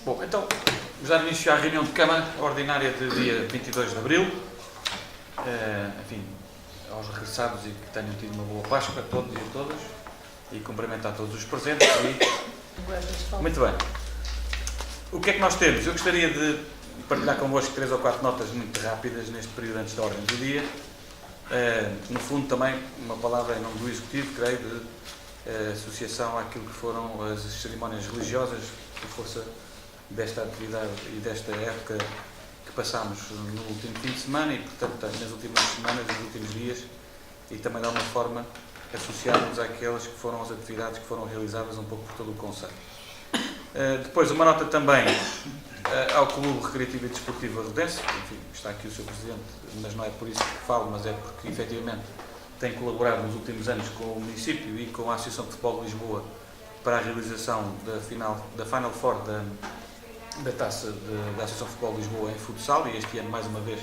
Bom, então, vamos dar início à reunião de Câmara ordinária de dia 22 de Abril. Enfim, aos regressados e que tenham tido uma boa Páscoa a todos e a todas. E cumprimentar todos os presentes. Muito bem. O que é que nós temos? Eu gostaria de partilhar convosco 3 ou 4 notas muito rápidas neste período antes da ordem do dia. No fundo, também uma palavra em nome do Executivo, creio, de associação àquilo que foram as cerimónias religiosas por força desta atividade e desta época que passámos no último fim de semana e, portanto, nas últimas semanas, nos últimos dias, e também de alguma forma associarmos àquelas que foram as atividades que foram realizadas um pouco por todo o Conselho. Depois, uma nota também ao Clube Recreativo e Desportivo Arrodense. Enfim, está aqui o Sr. Presidente, mas não é por isso que falo, mas é porque, efetivamente, tem colaborado nos últimos anos com o município e com a Associação de Futebol de Lisboa para a realização da Final Four da Taça da Associação de Futebol de Lisboa em futsal, e este ano, mais uma vez,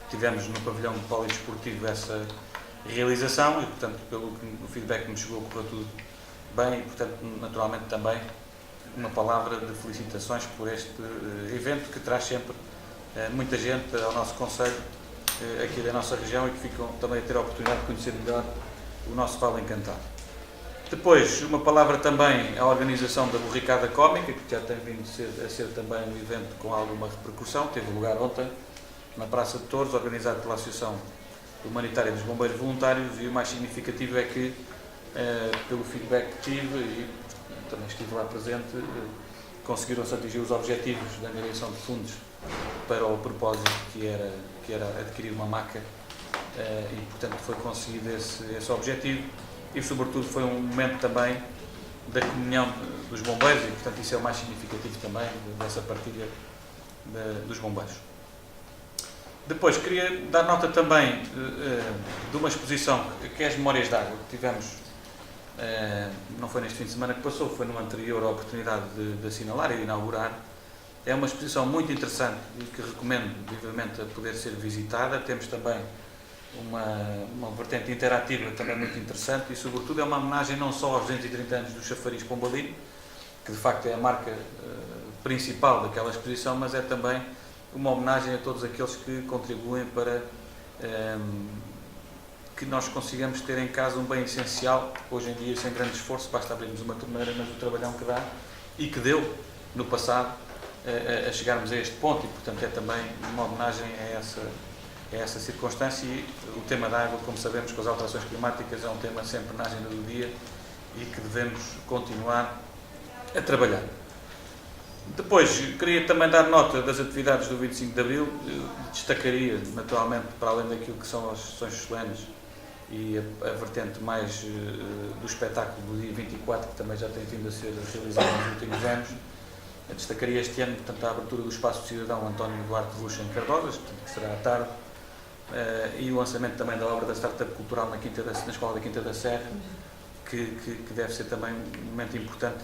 tivemos no pavilhão polidesportivo essa realização e, portanto, pelo que o feedback que me chegou, correu tudo bem e, portanto, naturalmente também uma palavra de felicitações por este evento que traz sempre muita gente ao nosso Conselho aqui da nossa região e que ficam também a ter a oportunidade de conhecer melhor o nosso Fala Encantado. Depois, uma palavra também à organização da Borricada Cómica, que já tem vindo a ser também um evento com alguma repercussão, teve lugar ontem na Praça de Touros, organizado pela Associação Humanitária dos Bombeiros Voluntários, e o mais significativo é que, pelo feedback que tive, e também estive lá presente, conseguiram-se atingir os objetivos da angariação de fundos para o propósito que era adquirir uma maca, e, portanto, foi conseguido esse objetivo. E, sobretudo, foi um momento também da comunhão dos bombeiros e, portanto, isso é o mais significativo também dessa partilha dos bombeiros. Depois, queria dar nota também de uma exposição que é as Memórias de Água, que tivemos, não foi neste fim de semana que passou, foi no anterior a oportunidade de assinalar e de inaugurar. É uma exposição muito interessante e que recomendo vivamente a poder ser visitada. Temos também uma vertente interativa também muito interessante e, sobretudo, é uma homenagem não só aos 230 anos do Chafariz Pombalino, que de facto é a marca principal daquela exposição, mas é também uma homenagem a todos aqueles que contribuem para que nós consigamos ter em casa um bem essencial, hoje em dia sem grande esforço, basta abrirmos uma torneira, mas o trabalhão que dá e que deu no passado a chegarmos a este ponto, e, portanto, é também uma homenagem a essa circunstância. E o tema da água, como sabemos, com as alterações climáticas, é um tema sempre na agenda do dia e que devemos continuar a trabalhar. Depois, queria também dar nota das atividades do 25 de Abril. Eu destacaria, naturalmente, para além daquilo que são as sessões solenes e a vertente mais do espetáculo do dia 24, que também já tem vindo a ser realizado nos últimos anos. Eu destacaria este ano, portanto, a abertura do Espaço Cidadão António Duarte Ruxa em Cardosas, portanto, que será à tarde, e o lançamento também da obra da Startup Cultural na Escola da Quinta da Serra, que deve ser também um momento importante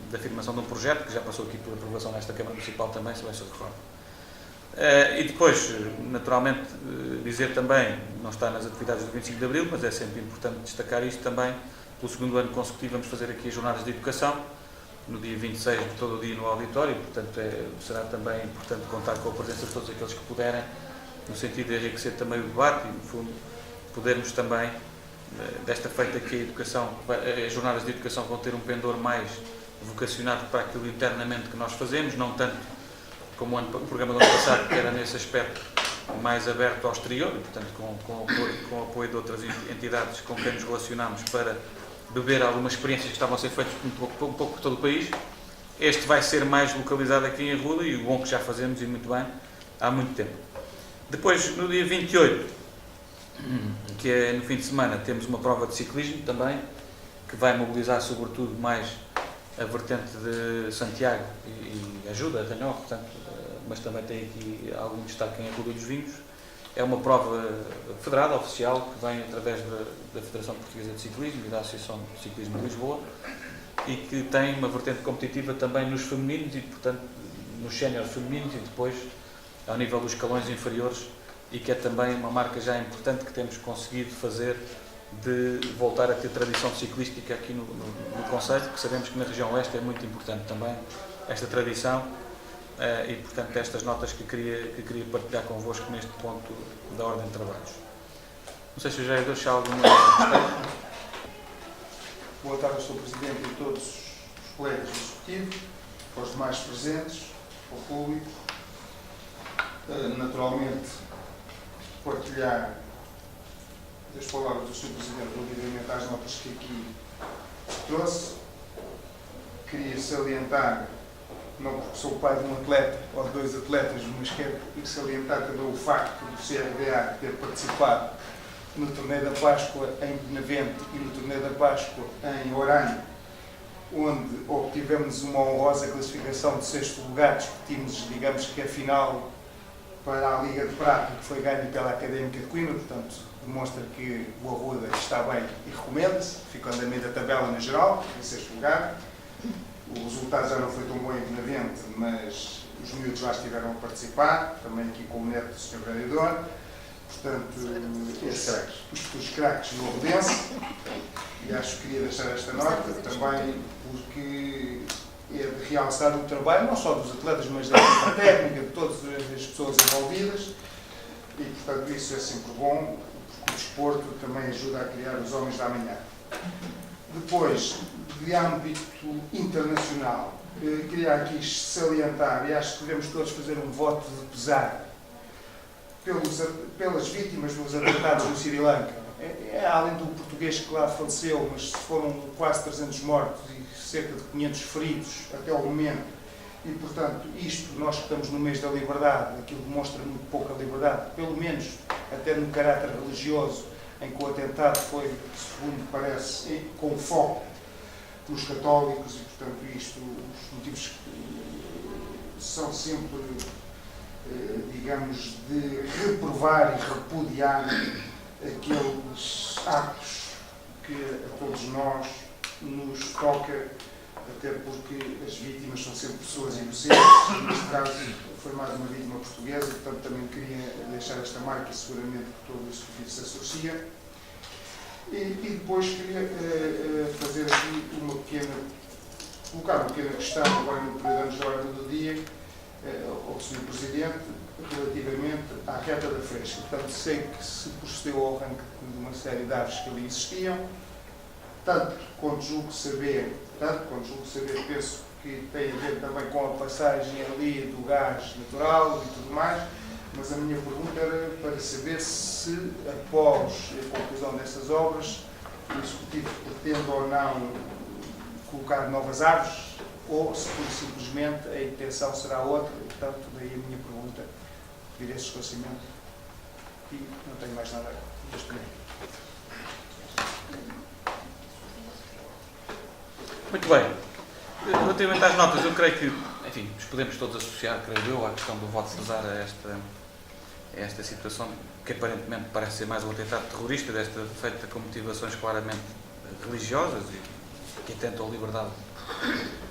de afirmação de um projeto que já passou aqui por aprovação nesta Câmara Municipal também, se bem se recorda. E depois, naturalmente, dizer também, não está nas atividades do 25 de Abril, mas é sempre importante destacar isto também, pelo segundo ano consecutivo vamos fazer aqui as jornadas de educação, no dia 26, de todo o dia no auditório, portanto será também importante contar com a presença de todos aqueles que puderem, no sentido de enriquecer também o debate e, no fundo, podermos também, desta feita aqui a educação, as jornadas de educação vão ter um pendor mais vocacionado para aquilo internamente que nós fazemos, não tanto como o programa do ano passado, que era nesse aspecto mais aberto ao exterior, e, portanto, com o apoio de outras entidades com quem nos relacionamos para beber algumas experiências que estavam a ser feitas um pouco por todo o país. Este vai ser mais localizado aqui em Arruda, e o bom que já fazemos, e muito bem, há muito tempo. Depois, no dia 28, que é no fim de semana, temos uma prova de ciclismo também, que vai mobilizar sobretudo mais a vertente de Santiago e ajuda a Tanhó, portanto, mas também tem aqui algum destaque em Arruda dos Vinhos. É uma prova federada, oficial, que vem através da Federação Portuguesa de Ciclismo e da Associação de Ciclismo de Lisboa, e que tem uma vertente competitiva também nos femininos e, portanto, nos séniores femininos e depois ao nível dos escalões inferiores, e que é também uma marca já importante que temos conseguido fazer de voltar a ter tradição ciclística aqui no Concelho, que sabemos que na região oeste é muito importante também esta tradição e, portanto, estas notas que queria partilhar convosco neste ponto da ordem de trabalhos. Não sei se eu já ia deixar alguma questão. Boa tarde, Sr. Presidente, e todos os colegas do Executivo, aos demais presentes, ao público. Naturalmente, partilhar as palavras do Sr. Presidente relativamente às notas que aqui trouxe. Queria salientar, não porque sou pai de um atleta ou de dois atletas, mas quero salientar também o facto do CRDA ter participado no Torneio da Páscoa em Benavente e no Torneio da Páscoa em Oranje, onde obtivemos uma honrosa classificação de 6º lugar, discutimos, digamos que a final para a Liga de Prata, que foi ganha pela Académica de Coimbra, portanto, demonstra que o Arruda está bem e recomenda-se, ficando a meio da tabela na geral, em 6º lugar. O resultado já não foi tão bom em Benavente, mas os miúdos lá estiveram a participar, também aqui com o neto do Sr. Vereador. Portanto, os craques no Arrudense, e acho que queria deixar esta nota também porque é de realçar o trabalho, não só dos atletas, mas da equipa técnica, de todas as pessoas envolvidas, e portanto isso é sempre bom, porque o desporto também ajuda a criar os homens da amanhã. Depois, de âmbito internacional, queria aqui salientar, e acho que devemos todos fazer um voto de pesar pelas vítimas dos atentados no Sri Lanka. Além do português que lá faleceu, mas foram quase 300 mortos e cerca de 500 feridos até ao momento. E, portanto, isto, nós que estamos no mês da liberdade, aquilo demonstra muito pouca liberdade, pelo menos até no caráter religioso, em que o atentado foi, segundo parece, com foco nos católicos, e, portanto, isto, os motivos são sempre, digamos, de reprovar e repudiar aqueles atos que a todos nós nos toca, até porque as vítimas são sempre pessoas inocentes. Neste caso, foi mais uma vítima portuguesa, portanto, também queria deixar esta marca e seguramente que todo isso se associa. E depois queria fazer aqui colocar uma pequena questão agora no período da ordem do dia ao Sr. Presidente relativamente à reta da Fresca. Portanto, sei que se procedeu ao arranque de uma série de árvores que ali existiam, tanto quanto julgo saber, penso que tem a ver também com a passagem ali do gás natural e tudo mais, mas a minha pergunta era para saber se, após a conclusão dessas obras, o Executivo pretende ou não colocar novas árvores, ou se simplesmente a intenção será outra. Portanto, daí a minha pergunta, pedir esse esclarecimento. E não tenho mais nada a responder. Muito bem. Relativamente às notas, eu creio que, enfim, nos podemos todos associar, creio eu, à questão do voto de Cesar a esta situação, que aparentemente parece ser mais um atentado terrorista, feita com motivações claramente religiosas e que atentam a liberdade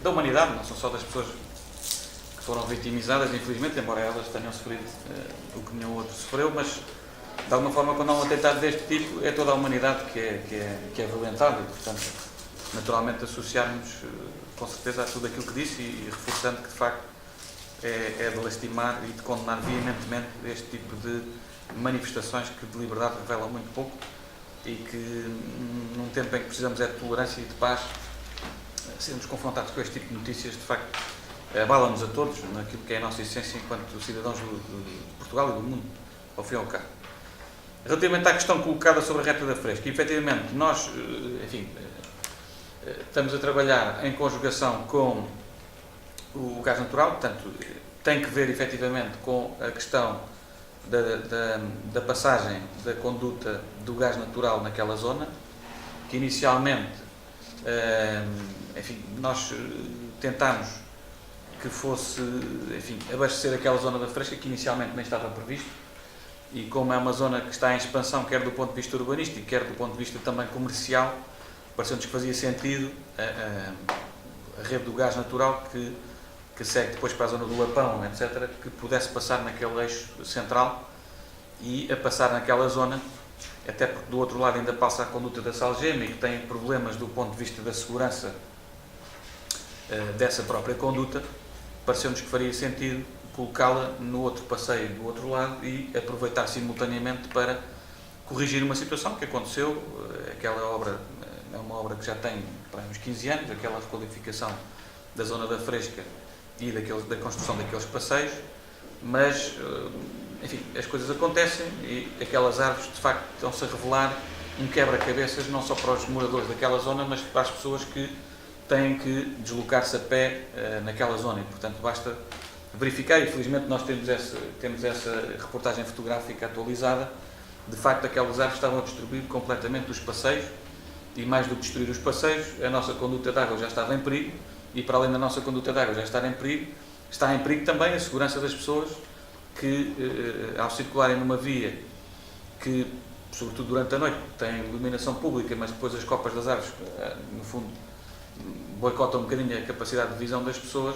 da humanidade, não são só das pessoas que foram vitimizadas, infelizmente, embora elas tenham sofrido o que nenhum outro sofreu, mas de alguma forma, quando há um atentado deste tipo, é toda a humanidade que é violentada e, portanto, naturalmente associarmos com certeza a tudo aquilo que disse e reforçando que de facto é de lastimar e de condenar veementemente este tipo de manifestações que de liberdade revelam muito pouco e que num tempo em que precisamos de tolerância e de paz, sermos confrontados com este tipo de notícias de facto abalam-nos a todos naquilo que é a nossa essência enquanto cidadãos de Portugal e do mundo, ao fim e ao cabo. Relativamente à questão colocada sobre a reta da Fresca, efetivamente nós, enfim, estamos a trabalhar em conjugação com o gás natural, portanto, tem que ver efetivamente com a questão da passagem da conduta do gás natural naquela zona, que inicialmente, enfim, nós tentámos que fosse, enfim, abastecer aquela zona da Fresca, que inicialmente nem estava previsto, e como é uma zona que está em expansão, quer do ponto de vista urbanístico, quer do ponto de vista também comercial, pareceu-nos que fazia sentido a rede do gás natural que segue depois para a zona do Lapão, etc., que pudesse passar naquele eixo central e a passar naquela zona, até porque do outro lado ainda passa a conduta da Salgema e que tem problemas do ponto de vista da segurança dessa própria conduta, pareceu-nos que faria sentido colocá-la no outro passeio do outro lado e aproveitar simultaneamente para corrigir uma situação que aconteceu. Aquela obra é uma obra que já tem para uns 15 anos, aquela requalificação da zona da Fresca e da construção daqueles passeios, mas, enfim, as coisas acontecem e aquelas árvores, de facto, estão-se a revelar um quebra-cabeças não só para os moradores daquela zona, mas para as pessoas que têm que deslocar-se a pé naquela zona e, portanto, basta verificar, e felizmente nós temos essa reportagem fotográfica atualizada. De facto, aquelas árvores estavam a destruir completamente os passeios e, mais do que destruir os passeios, a nossa conduta de água já estava em perigo e, para além da nossa conduta de água já estar em perigo, está em perigo também a segurança das pessoas que, ao circularem numa via que, sobretudo durante a noite, tem iluminação pública, mas depois as copas das árvores, no fundo, boicotam um bocadinho a capacidade de visão das pessoas.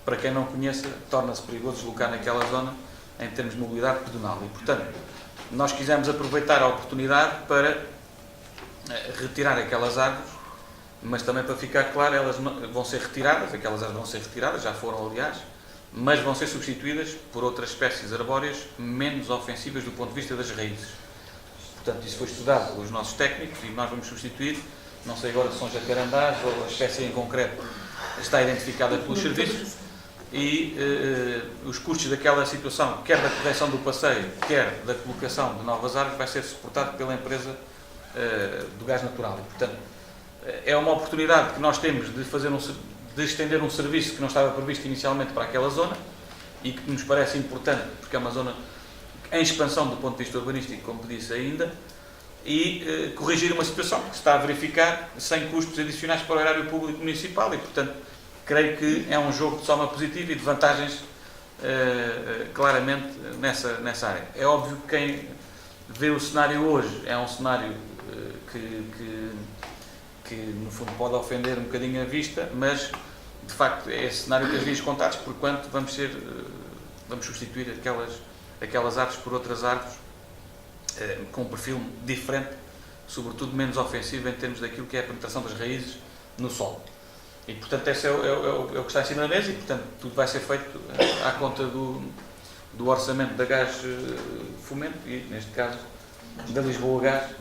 Para quem não conheça, torna-se perigoso deslocar naquela zona em termos de mobilidade pedonal. E, portanto, nós quisemos aproveitar a oportunidade para retirar aquelas árvores, mas também para ficar claro, elas vão ser retiradas, aquelas árvores vão ser retiradas, já foram aliás, mas vão ser substituídas por outras espécies arbóreas menos ofensivas do ponto de vista das raízes. Portanto, isso foi estudado pelos nossos técnicos e nós vamos substituir, não sei agora se são jacarandás ou a espécie em concreto está identificada pelos serviços, e os custos daquela situação, quer da correção do passeio, quer da colocação de novas árvores, vai ser suportado pela empresa do gás natural. E, portanto, é uma oportunidade que nós temos de estender um serviço que não estava previsto inicialmente para aquela zona e que nos parece importante, porque é uma zona em expansão do ponto de vista urbanístico, como disse ainda, e corrigir uma situação que se está a verificar sem custos adicionais para o erário público municipal e, portanto, creio que é um jogo de soma positiva e de vantagens claramente nessa área. É óbvio que quem vê o cenário hoje é um cenário que no fundo pode ofender um bocadinho a vista, mas de facto é esse cenário que as vias contadas, porquanto vamos substituir aquelas árvores por outras árvores com um perfil diferente, sobretudo menos ofensivo em termos daquilo que é a penetração das raízes no solo. E, portanto, esse é o que está em cima da mesa e, portanto, tudo vai ser feito à conta do orçamento da Gás Fomento e, neste caso, da Lisboa Gás,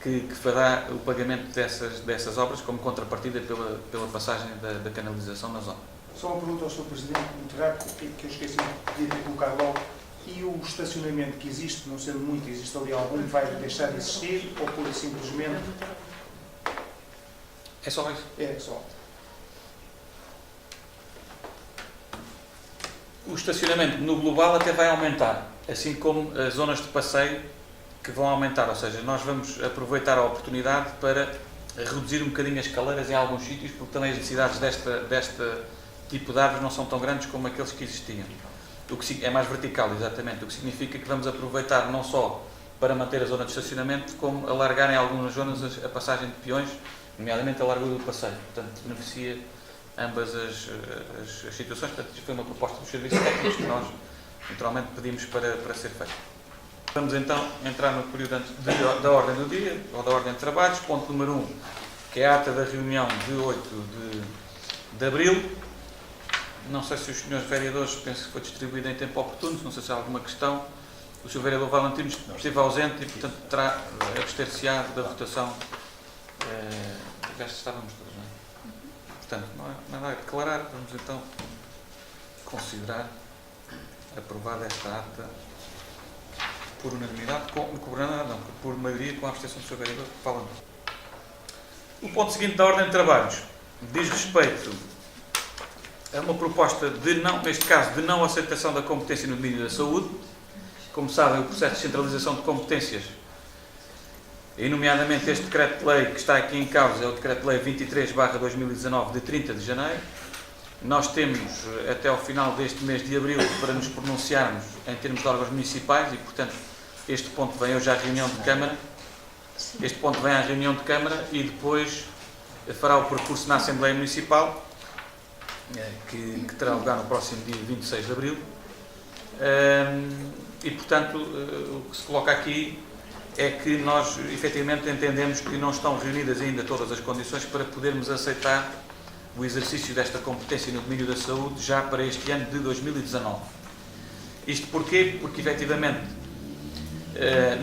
que fará o pagamento dessas obras como contrapartida pela passagem da canalização na zona. Só uma pergunta ao Sr. Presidente, muito rápido, que eu esqueci de ter colocado logo. E o estacionamento que existe, não sendo muito, existe ali algum, vai deixar de existir ou pura e simplesmente? É só isso? É só. O estacionamento no global até vai aumentar, assim como as zonas de passeio que vão aumentar, ou seja, nós vamos aproveitar a oportunidade para reduzir um bocadinho as escaleiras em alguns sítios, porque também as necessidades deste tipo de árvores não são tão grandes como aqueles que existiam. O que é mais vertical, exatamente, o que significa que vamos aproveitar não só para manter a zona de estacionamento, como alargar em algumas zonas a passagem de peões, nomeadamente a largura do passeio. Portanto, beneficia ambas as situações. Portanto, isto foi uma proposta dos serviços técnicos que nós, naturalmente, pedimos para ser feita. Vamos então entrar no período da ordem do dia, ou da ordem de trabalhos. Ponto número 1, que é a ata da reunião de 8 de abril. Não sei se os senhores vereadores, penso que foi distribuído em tempo oportuno, não sei se há alguma questão. O Sr. Vereador Valentino esteve ausente e, portanto, terá abster-se-á da votação. Já estávamos todos, não é? Portanto, não há nada a declarar. Vamos então considerar aprovada esta ata por unanimidade, por maioria, com a abstenção do Sr. Vereador Valentino. O ponto seguinte da ordem de trabalhos diz respeito a uma proposta neste caso, de não aceitação da competência no domínio da saúde. Como sabem, o processo de centralização de competências, e nomeadamente este decreto-lei que está aqui em causa, é o decreto-lei 23/2019 de 30 de janeiro. Nós temos até ao final deste mês de abril para nos pronunciarmos em termos de órgãos municipais e, portanto, este ponto vem hoje à reunião de Câmara. Este ponto vem à reunião de Câmara e depois fará o percurso na Assembleia Municipal, que terá lugar no próximo dia 26 de abril. E, portanto, o que se coloca aqui é que nós, efetivamente, entendemos que não estão reunidas ainda todas as condições para podermos aceitar o exercício desta competência no domínio da saúde já para este ano de 2019. Isto porquê? Porque, efetivamente,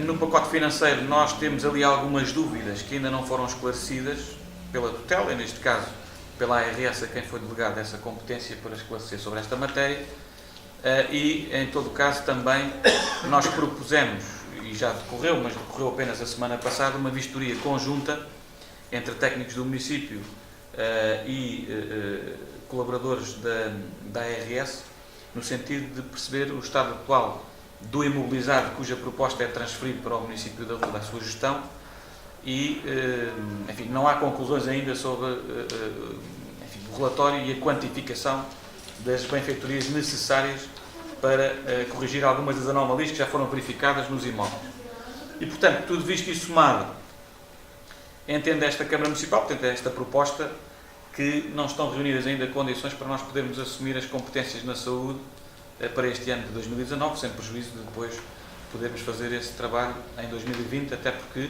no pacote financeiro nós temos ali algumas dúvidas que ainda não foram esclarecidas pela tutela, e neste caso pela ARS, a quem foi delegado essa competência para esclarecer sobre esta matéria, e em todo o caso também nós propusemos, e já decorreu, mas decorreu apenas a semana passada, uma vistoria conjunta entre técnicos do município e colaboradores da ARS, no sentido de perceber o estado atual do imobilizado cuja proposta é transferir para o município da Ruda a sua gestão e, enfim, não há conclusões ainda sobre o relatório e a quantificação das benfeitorias necessárias para corrigir algumas das anomalias que já foram verificadas nos imóveis. E, portanto, tudo visto e somado, entende esta Câmara Municipal, portanto, esta proposta, que não estão reunidas ainda condições para nós podermos assumir as competências na saúde para este ano de 2019, sem prejuízo de depois podermos fazer esse trabalho em 2020, até porque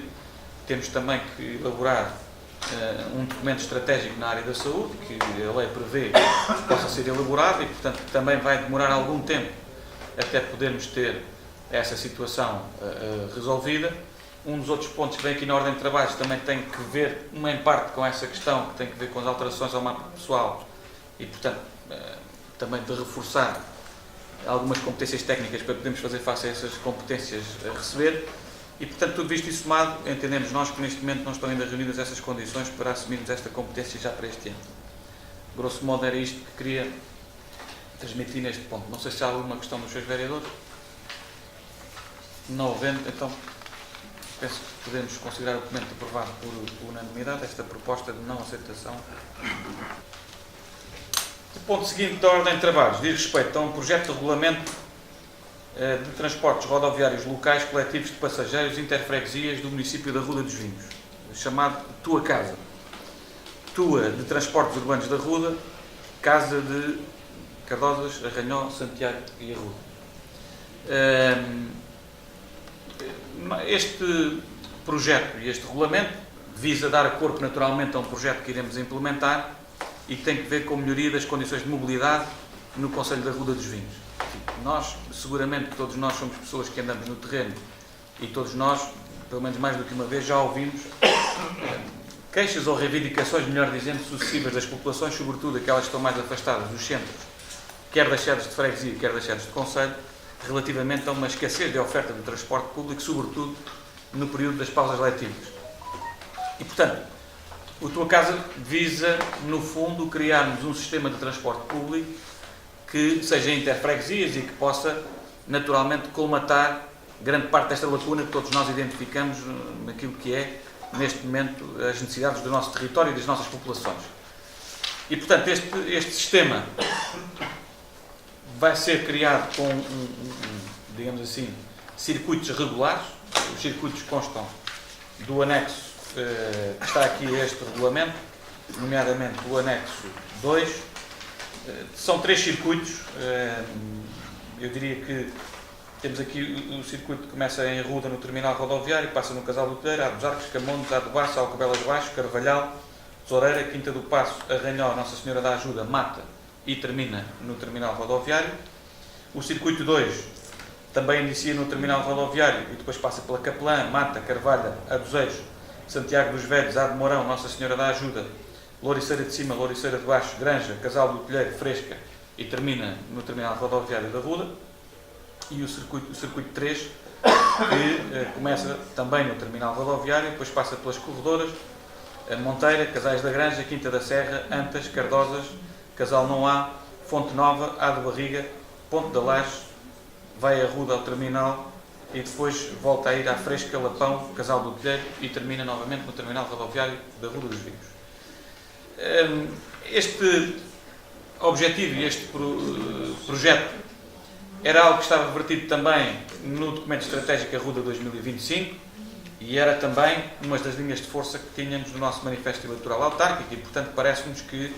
temos também que elaborar um documento estratégico na área da saúde, que a lei prevê que possa ser elaborado e, portanto, também vai demorar algum tempo até podermos ter essa situação resolvida. Um dos outros pontos que vem aqui na ordem de trabalhos também tem que ver, em parte, com essa questão, que tem que ver com as alterações ao mapa pessoal e, portanto, também de reforçar algumas competências técnicas para podermos fazer face a essas competências a receber. E, portanto, tudo isto e somado, entendemos nós que neste momento não estão ainda reunidas essas condições para assumirmos esta competência já para este ano. Grosso modo era isto que queria transmitir neste ponto. Não sei se há alguma questão dos seus vereadores. Não havendo, então penso que podemos considerar o documento aprovado por unanimidade, esta proposta de não aceitação. O ponto seguinte da ordem de trabalhos diz respeito a um projeto de regulamento de transportes rodoviários locais coletivos de passageiros interfreguesias do município da Ruda dos Vinhos, chamado Tua Casa. Tua de Transportes Urbanos da Ruda, Casa de Cardosas, Arranhó, Santiago e Arruda. Este projeto e este regulamento visa dar corpo naturalmente a um projeto que iremos implementar e que tem que ver com a melhoria das condições de mobilidade no concelho da Ruda dos Vinhos. Nós, seguramente, todos nós somos pessoas que andamos no terreno e todos nós, pelo menos mais do que uma vez, já ouvimos queixas ou reivindicações, melhor dizendo, sucessivas das populações, sobretudo aquelas que estão mais afastadas dos centros, quer das sedes de freguesia, quer das sedes de concelho, relativamente a uma escassez de oferta de transporte público, sobretudo no período das pausas letivas. E, portanto, o Tua Casa visa, no fundo, criarmos um sistema de transporte público que seja interfreguesias e que possa, naturalmente, colmatar grande parte desta lacuna que todos nós identificamos naquilo que é, neste momento, as necessidades do nosso território e das nossas populações. E, portanto, este sistema vai ser criado com, digamos assim, circuitos regulares. Os circuitos constam do anexo que está aqui a este regulamento, nomeadamente o anexo 2. São 3 circuitos. Eu diria que temos aqui o circuito que começa em Ruda, no terminal rodoviário, passa no Casal do Telheiro, Há dos Arcos, Camontes, Há do Baço, Alcobelas Baixo, Carvalhal, Tesoureira, Quinta do Passo, Arranhó, Nossa Senhora da Ajuda, Mata e termina no terminal rodoviário. O circuito 2 também inicia no terminal rodoviário e depois passa pela Capelã, Mata, Carvalha, Adoseiros, Santiago dos Velhos, Há de Mourão, Nossa Senhora da Ajuda, Louriceira de Cima, Louriceira de Baixo, Granja, Casal do Telheiro, Fresca e termina no terminal rodoviário da Ruda. E o circuito 3, que começa também no terminal rodoviário, depois passa pelas corredoras, Monteira, Casais da Granja, Quinta da Serra, Antas, Cardosas, Casal Não Há, Fonte Nova, Há de Barriga, Ponte da Laje, vai a Ruda ao terminal e depois volta a ir à Fresca, Lapão, Casal do Telheiro e termina novamente no terminal rodoviário da Ruda dos Vinhos. Este objetivo e este projeto era algo que estava vertido também no documento estratégico Arruda 2025 e era também uma das linhas de força que tínhamos no nosso manifesto eleitoral autárquico e, portanto, parece-nos que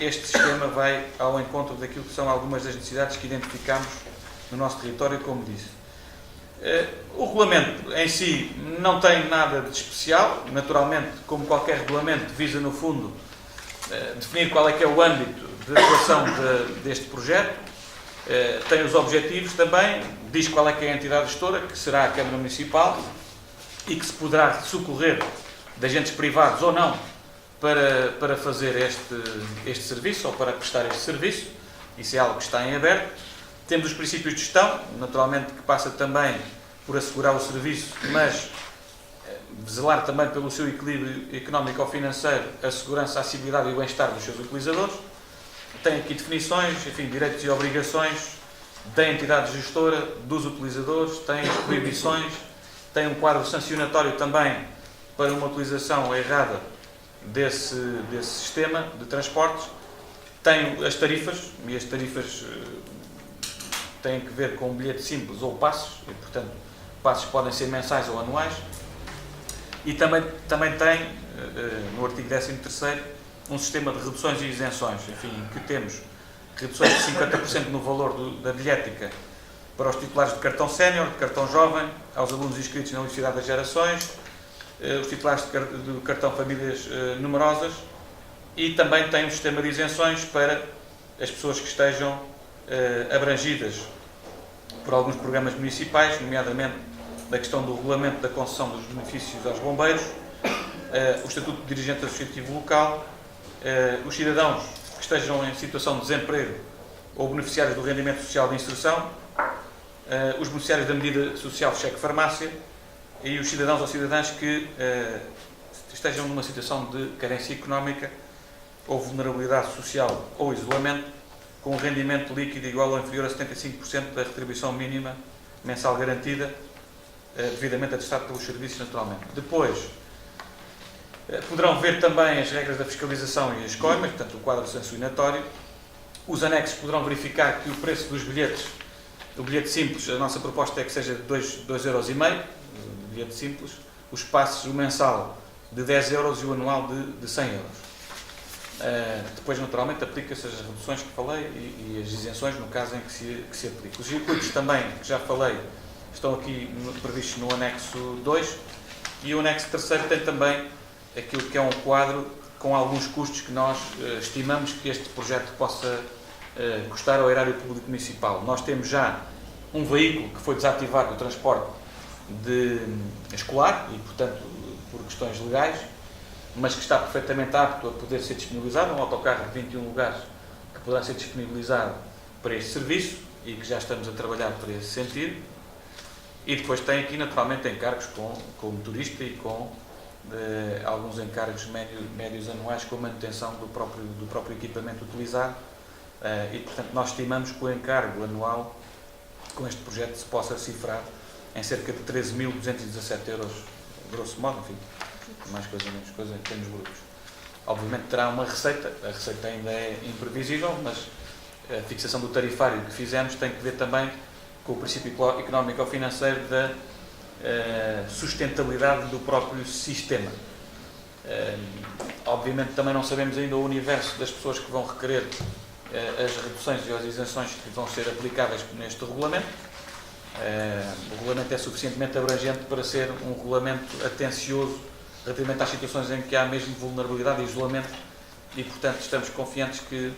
este sistema vai ao encontro daquilo que são algumas das necessidades que identificamos no nosso território, como disse. O regulamento em si não tem nada de especial, naturalmente, como qualquer regulamento, visa no fundo definir qual é que é o âmbito de atuação deste projeto, tem os objetivos também, diz qual é que é a entidade gestora, que será a Câmara Municipal, e que se poderá socorrer de agentes privados ou não para fazer este serviço ou para prestar este serviço. Isso é algo que está em aberto. Temos os princípios de gestão, naturalmente que passa também por assegurar o serviço, mas zelar também pelo seu equilíbrio económico ou financeiro, a segurança, a acessibilidade e o bem-estar dos seus utilizadores. Tem aqui definições, enfim, direitos e obrigações da entidade gestora, dos utilizadores, tem as proibições, tem um quadro sancionatório também para uma utilização errada desse sistema de transportes, tem as tarifas, e as tarifas têm que ver com um bilhete simples ou passos, e portanto passos podem ser mensais ou anuais, e também tem, no artigo 13º, um sistema de reduções e isenções, enfim, que temos reduções de 50% no valor da bilhética para os titulares de cartão sénior, de cartão jovem, aos alunos inscritos na Universidade das Gerações, os titulares do cartão famílias numerosas, e também tem um sistema de isenções para as pessoas que estejam abrangidas por alguns programas municipais, nomeadamente da questão do regulamento da concessão dos benefícios aos bombeiros, o Estatuto de Dirigente Associativo Local, os cidadãos que estejam em situação de desemprego ou beneficiários do rendimento social de inserção, os beneficiários da medida social cheque-farmácia e os cidadãos ou cidadãs que estejam numa situação de carência económica ou vulnerabilidade social ou isolamento, com um rendimento líquido igual ou inferior a 75% da retribuição mínima mensal garantida, devidamente atestado pelos serviços, naturalmente. Depois, poderão ver também as regras da fiscalização e as coimas, portanto, o quadro sancionatório. Os anexos poderão verificar que o preço dos bilhetes, o bilhete simples, a nossa proposta é que seja de 2,5 euros, o bilhete simples, os passes, o mensal de 10 euros e o anual de 100 euros. Depois, naturalmente, aplica-se as reduções que falei e as isenções no caso em que se aplica. Os circuitos também, que já falei, estão aqui previstos no anexo 2, e o anexo 3º tem também aquilo que é um quadro com alguns custos que nós estimamos que este projeto possa custar ao erário público municipal. Nós temos já um veículo que foi desativado do transporte escolar e, portanto, por questões legais, mas que está perfeitamente apto a poder ser disponibilizado, um autocarro de 21 lugares que poderá ser disponibilizado para este serviço e que já estamos a trabalhar para esse sentido. E depois tem aqui, naturalmente, encargos com o motorista e com alguns encargos médios anuais com a manutenção do próprio equipamento utilizado. E, portanto, nós estimamos que o encargo anual com este projeto se possa cifrar em cerca de 13.217 euros, grosso modo, enfim, mais coisa, menos coisa, em termos brutos. Obviamente terá uma receita, a receita ainda é imprevisível, mas a fixação do tarifário que fizemos tem que ver também com o princípio económico ou financeiro da sustentabilidade do próprio sistema. Obviamente também não sabemos ainda o universo das pessoas que vão requerer as reduções e as isenções que vão ser aplicáveis neste regulamento. O regulamento é suficientemente abrangente para ser um regulamento atencioso relativamente às situações em que há mesmo vulnerabilidade e isolamento, e portanto estamos confiantes que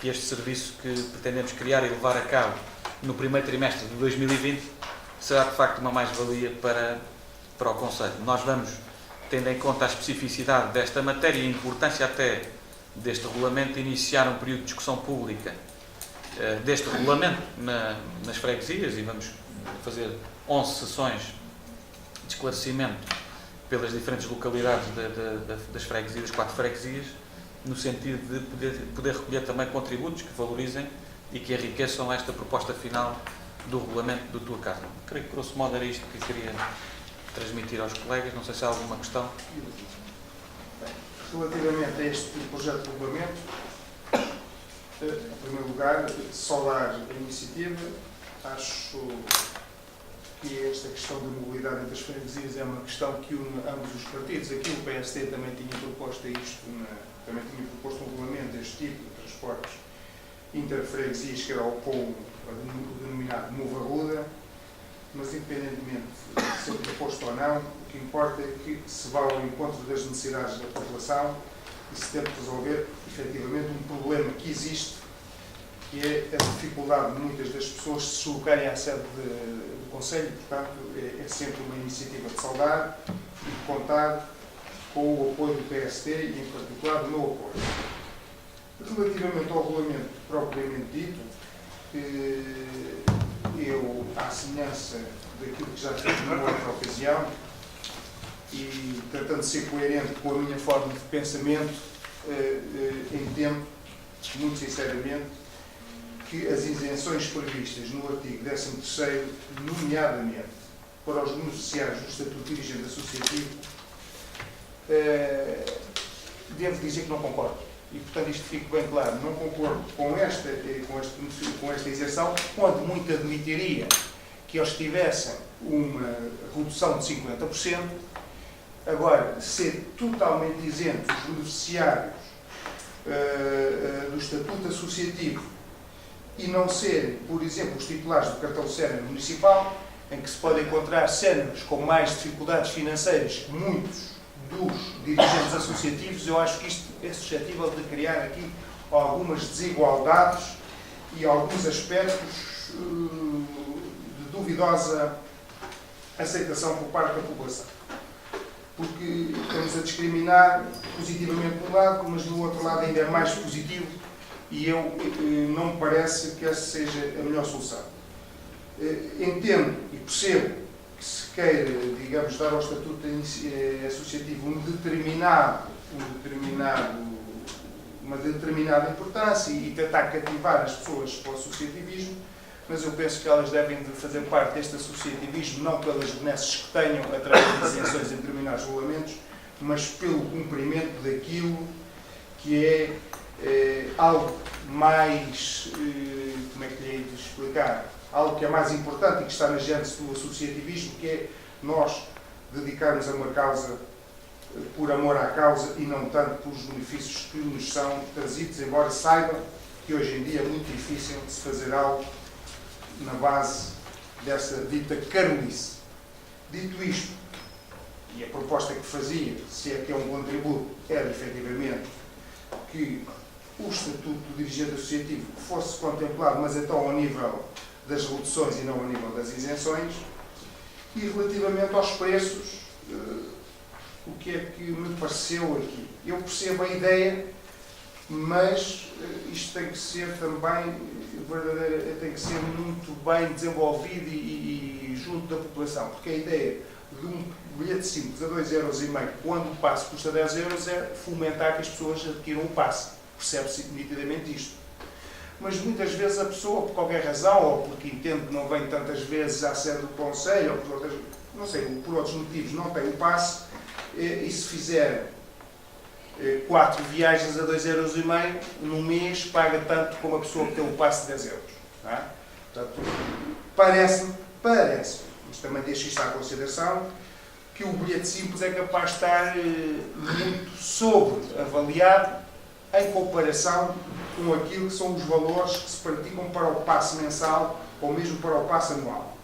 este serviço que pretendemos criar e levar a cabo no primeiro trimestre de 2020 será de facto uma mais-valia para o Conselho. Nós vamos, tendo em conta a especificidade desta matéria e a importância até deste regulamento, iniciar um período de discussão pública deste regulamento nas freguesias, e vamos fazer 11 sessões de esclarecimento pelas diferentes localidades das freguesias, das 4 freguesias, no sentido de poder recolher também contributos que valorizem e que enriqueçam esta proposta final do regulamento da tua casa. Creio que, grosso modo, era isto que queria transmitir aos colegas. Não sei se há alguma questão. Relativamente a este projeto de regulamento, em primeiro lugar, saudar a iniciativa. Acho que esta questão da mobilidade entre as freguesias é uma questão que une ambos os partidos. Aqui o PSD também tinha proposto também tinha proposto um regulamento deste tipo de transportes interfreguesias, que era o POU, denominado Mova Ruda, mas independentemente de ser proposto ou não, o que importa é que se vá ao encontro das necessidades da população e se tente resolver, efetivamente, um problema que existe, que é a dificuldade de muitas das pessoas se deslocarem à sede do Conselho. Portanto, é sempre uma iniciativa de saudar e de contar com o apoio do PST e, em particular, do meu apoio. Relativamente ao regulamento propriamente dito, eu, à semelhança daquilo que já fiz numa outra ocasião, e tratando de ser coerente com a minha forma de pensamento, entendo, muito sinceramente, que as isenções previstas no artigo 13º, nomeadamente para os beneficiários do Estatuto de Dirigente Associativo, devo dizer que não concordo. E, portanto, isto fica bem claro. Não concordo com esta isenção, quando muito admitiria que eles tivessem uma redução de 50%. Agora, ser totalmente isentos os beneficiários do Estatuto Associativo e não serem, por exemplo, os titulares do cartão sénior municipal, em que se pode encontrar séniores com mais dificuldades financeiras que muitos dos dirigentes associativos, eu acho que isto é suscetível de criar aqui algumas desigualdades e alguns aspectos de duvidosa aceitação por parte da população. Porque estamos a discriminar positivamente por um lado, mas do outro lado ainda é mais positivo, e não me parece que essa seja a melhor solução. Entendo e percebo que se queira, digamos, dar ao Estatuto Associativo uma determinada importância e tentar cativar as pessoas para o associativismo, mas eu penso que elas devem de fazer parte deste associativismo não pelas benesses que tenham através de isenções em determinados regulamentos, mas pelo cumprimento daquilo que é algo mais, como é que lhe hei de explicar, algo que é mais importante e que está na gênese do associativismo, que é nós dedicarmos a uma causa por amor à causa e não tanto pelos benefícios que nos são trazidos, embora saibam que hoje em dia é muito difícil de se fazer algo na base dessa dita carolice. Dito isto, e a proposta que fazia, se é que é um contributo, era efetivamente que o Estatuto do Dirigente Associativo fosse contemplado, mas então ao nível das reduções e não ao nível das isenções. E relativamente aos preços, o que é que me pareceu aqui? Eu percebo a ideia, mas isto tem que ser também tem que ser muito bem desenvolvido e junto da população, porque a ideia de um bilhete simples a 2,5€, quando o passe custa 10€, é fomentar que as pessoas adquiram o passe. Percebe-se nitidamente isto. Mas muitas vezes a pessoa, por qualquer razão, ou porque entende que não vem tantas vezes à sede do Conselho, ou por outras, não sei, por outros motivos, não tem o passe, e se fizer 4 viagens a 2,5€ no mês, paga tanto como a pessoa que tem o passe de 10€. Não é? Portanto, parece-me, mas também deixo isto à consideração, que o bilhete simples é capaz de estar muito sobreavaliado em comparação com aquilo que são os valores que se praticam para o passe mensal ou mesmo para o passe anual.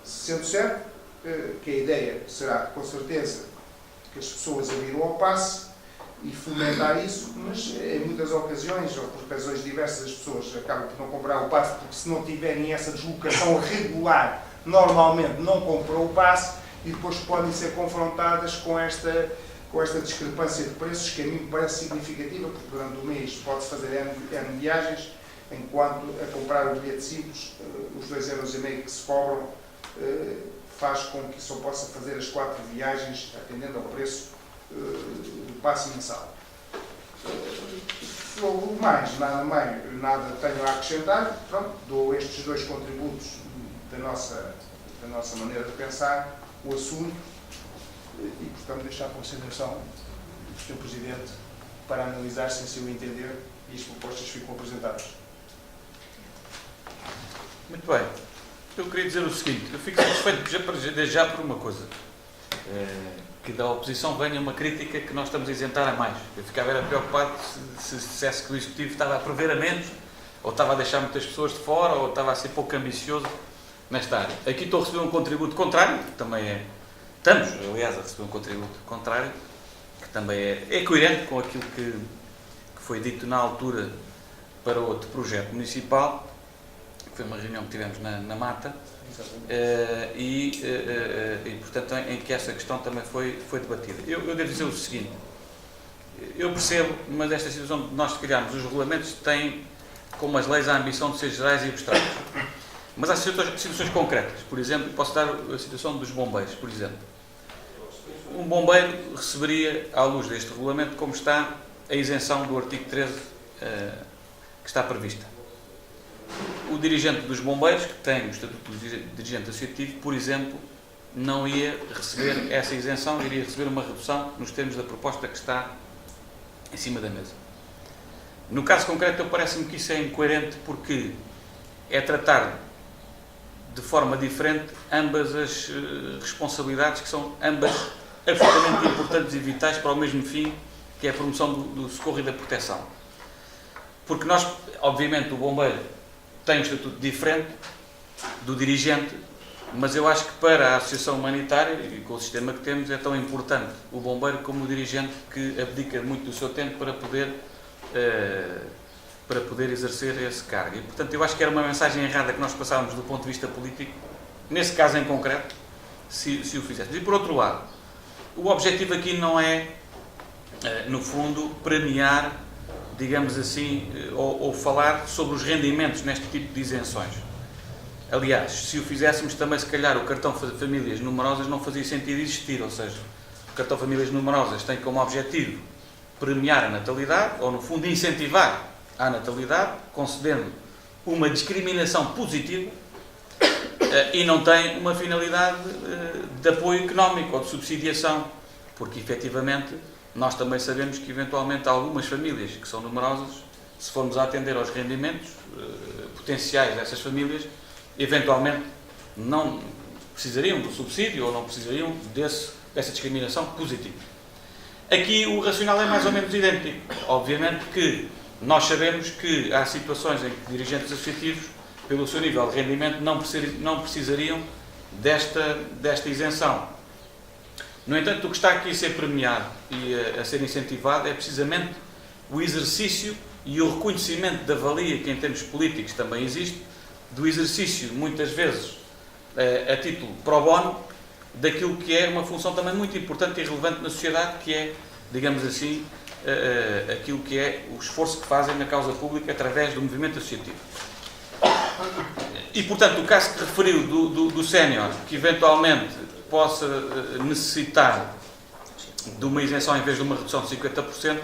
Sendo certo que a ideia será, com certeza, que as pessoas aderiram ao passe e fomentar isso, mas em muitas ocasiões, ou por razões diversas, as pessoas acabam por não comprar o passe, porque se não tiverem essa deslocação regular, normalmente não compram o passe e depois podem ser confrontadas com esta discrepância de preços, que a mim me parece significativa, porque durante o mês pode-se fazer N viagens, enquanto a comprar o bilhete simples, os 2,5€ que se cobram, faz com que só possa fazer as 4 viagens, atendendo ao preço do passe mensal. Nada tenho a acrescentar. Pronto, dou estes 2 contributos da nossa maneira de pensar o assunto e, portanto, deixar a consideração do Sr. Presidente para analisar se assim o entender e as propostas ficam apresentadas. Muito bem. Eu queria dizer o seguinte: eu fico satisfeito já por uma coisa, que da oposição venha uma crítica que nós estamos a isentar a mais. Eu ficava preocupado se dissesse que o Executivo estava a prever a menos, ou estava a deixar muitas pessoas de fora, ou estava a ser pouco ambicioso nesta área. Aqui estou a receber um contributo contrário, que também é... Estamos, aliás, a receber um contributo contrário, que também é coerente com aquilo que foi dito na altura para outro projeto municipal, que foi uma reunião que tivemos na Mata, e portanto, em que essa questão também foi debatida. Eu devo dizer o seguinte: eu percebo, mas esta situação de nós criarmos os regulamentos tem, como as leis, a ambição de ser gerais e abstratos. Mas há situações concretas. Por exemplo, posso dar a situação dos bombeiros, por exemplo. Um bombeiro receberia, à luz deste regulamento, como está a isenção do artigo 13 que está prevista. O dirigente dos bombeiros, que tem o estatuto de dirigente associativo, por exemplo, não ia receber essa isenção, iria receber uma redução nos termos da proposta que está em cima da mesa. No caso concreto, parece-me que isso é incoerente, porque é tratar de forma diferente ambas as responsabilidades, que são ambas absolutamente importantes e vitais para o mesmo fim, que é a promoção do socorro e da proteção. Porque nós, obviamente, o bombeiro tem um estatuto diferente do dirigente, mas eu acho que para a associação humanitária e com o sistema que temos é tão importante o bombeiro como o dirigente, que abdica muito do seu tempo para poder exercer esse cargo. E, portanto, eu acho que era uma mensagem errada que nós passávamos do ponto de vista político, nesse caso em concreto, se o fizéssemos. E, por outro lado, o objetivo aqui não é, no fundo, premiar, digamos assim, ou falar sobre os rendimentos neste tipo de isenções. Aliás, se o fizéssemos também, se calhar, o cartão de famílias numerosas não fazia sentido existir, ou seja, o cartão de famílias numerosas tem como objetivo premiar a natalidade, ou no fundo incentivar a natalidade, concedendo uma discriminação positiva, e não tem uma finalidade de apoio económico ou de subsidiação, porque efetivamente nós também sabemos que eventualmente algumas famílias que são numerosas, se formos a atender aos rendimentos potenciais dessas famílias, eventualmente não precisariam do subsídio ou não precisariam dessa discriminação positiva. Aqui o racional é mais ou menos idêntico. Obviamente que nós sabemos que há situações em que dirigentes associativos, pelo seu nível de rendimento, não precisariam desta isenção. No entanto, o que está aqui a ser premiado e a ser incentivado é precisamente o exercício e o reconhecimento da valia, que em termos políticos também existe, do exercício, muitas vezes, a título pro bono, daquilo que é uma função também muito importante e relevante na sociedade, que é, digamos assim, aquilo que é o esforço que fazem na causa pública através do movimento associativo. E, portanto, o caso que referiu do sénior, que eventualmente possa necessitar de uma isenção em vez de uma redução de 50%,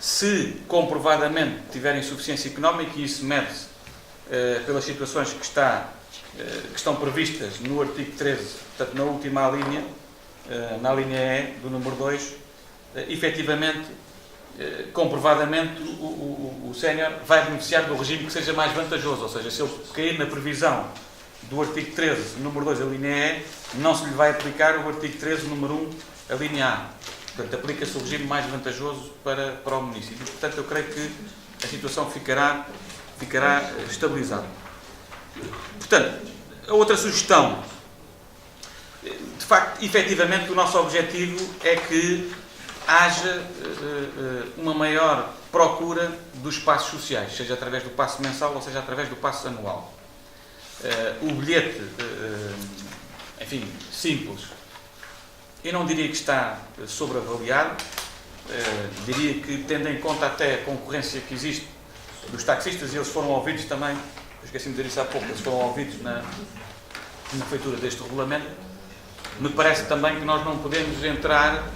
se comprovadamente tiver insuficiência económica, e isso mede-se pelas situações que estão previstas no artigo 13, portanto, na última linha, na linha E do número 2, efetivamente, comprovadamente, o sénior vai beneficiar do regime que seja mais vantajoso, ou seja, se ele cair na previsão do artigo 13, número 2, a linha E, não se lhe vai aplicar o artigo 13, número 1, a linha A. Portanto, aplica-se o regime mais vantajoso para o município. Portanto, eu creio que a situação ficará estabilizada. Portanto, a outra sugestão, de facto, efetivamente, o nosso objetivo é que haja uma maior procura dos passos sociais, seja através do passo mensal ou seja através do passo anual. O bilhete, enfim, simples, eu não diria que está sobreavaliado, diria que, tendo em conta até a concorrência que existe dos taxistas, e eles foram ouvidos também, eu esqueci-me de dizer isso há pouco, eles foram ouvidos na feitura deste regulamento, me parece também que nós não podemos entrar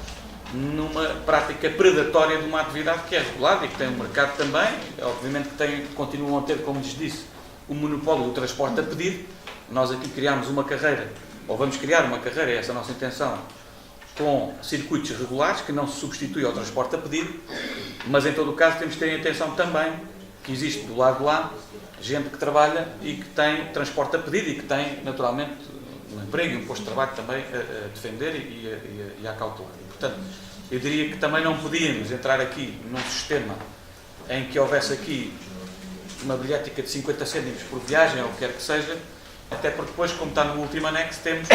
numa prática predatória de uma atividade que é regulada e que tem um mercado também, obviamente que continuam a ter, como lhes disse, o monopólio do transporte a pedido. Nós aqui criámos uma carreira, ou vamos criar uma carreira, essa é a nossa intenção, com circuitos regulares, que não se substitui ao transporte a pedido, mas em todo o caso temos que ter atenção também que existe do lado de lá gente que trabalha e que tem transporte a pedido e que tem, naturalmente, um emprego e um posto de trabalho também a defender e a cautelar. Portanto, eu diria que também não podíamos entrar aqui num sistema em que houvesse aqui uma bilhética de 50 cêntimos por viagem, ou o que quer que seja, até porque depois, como está no último anexo, temos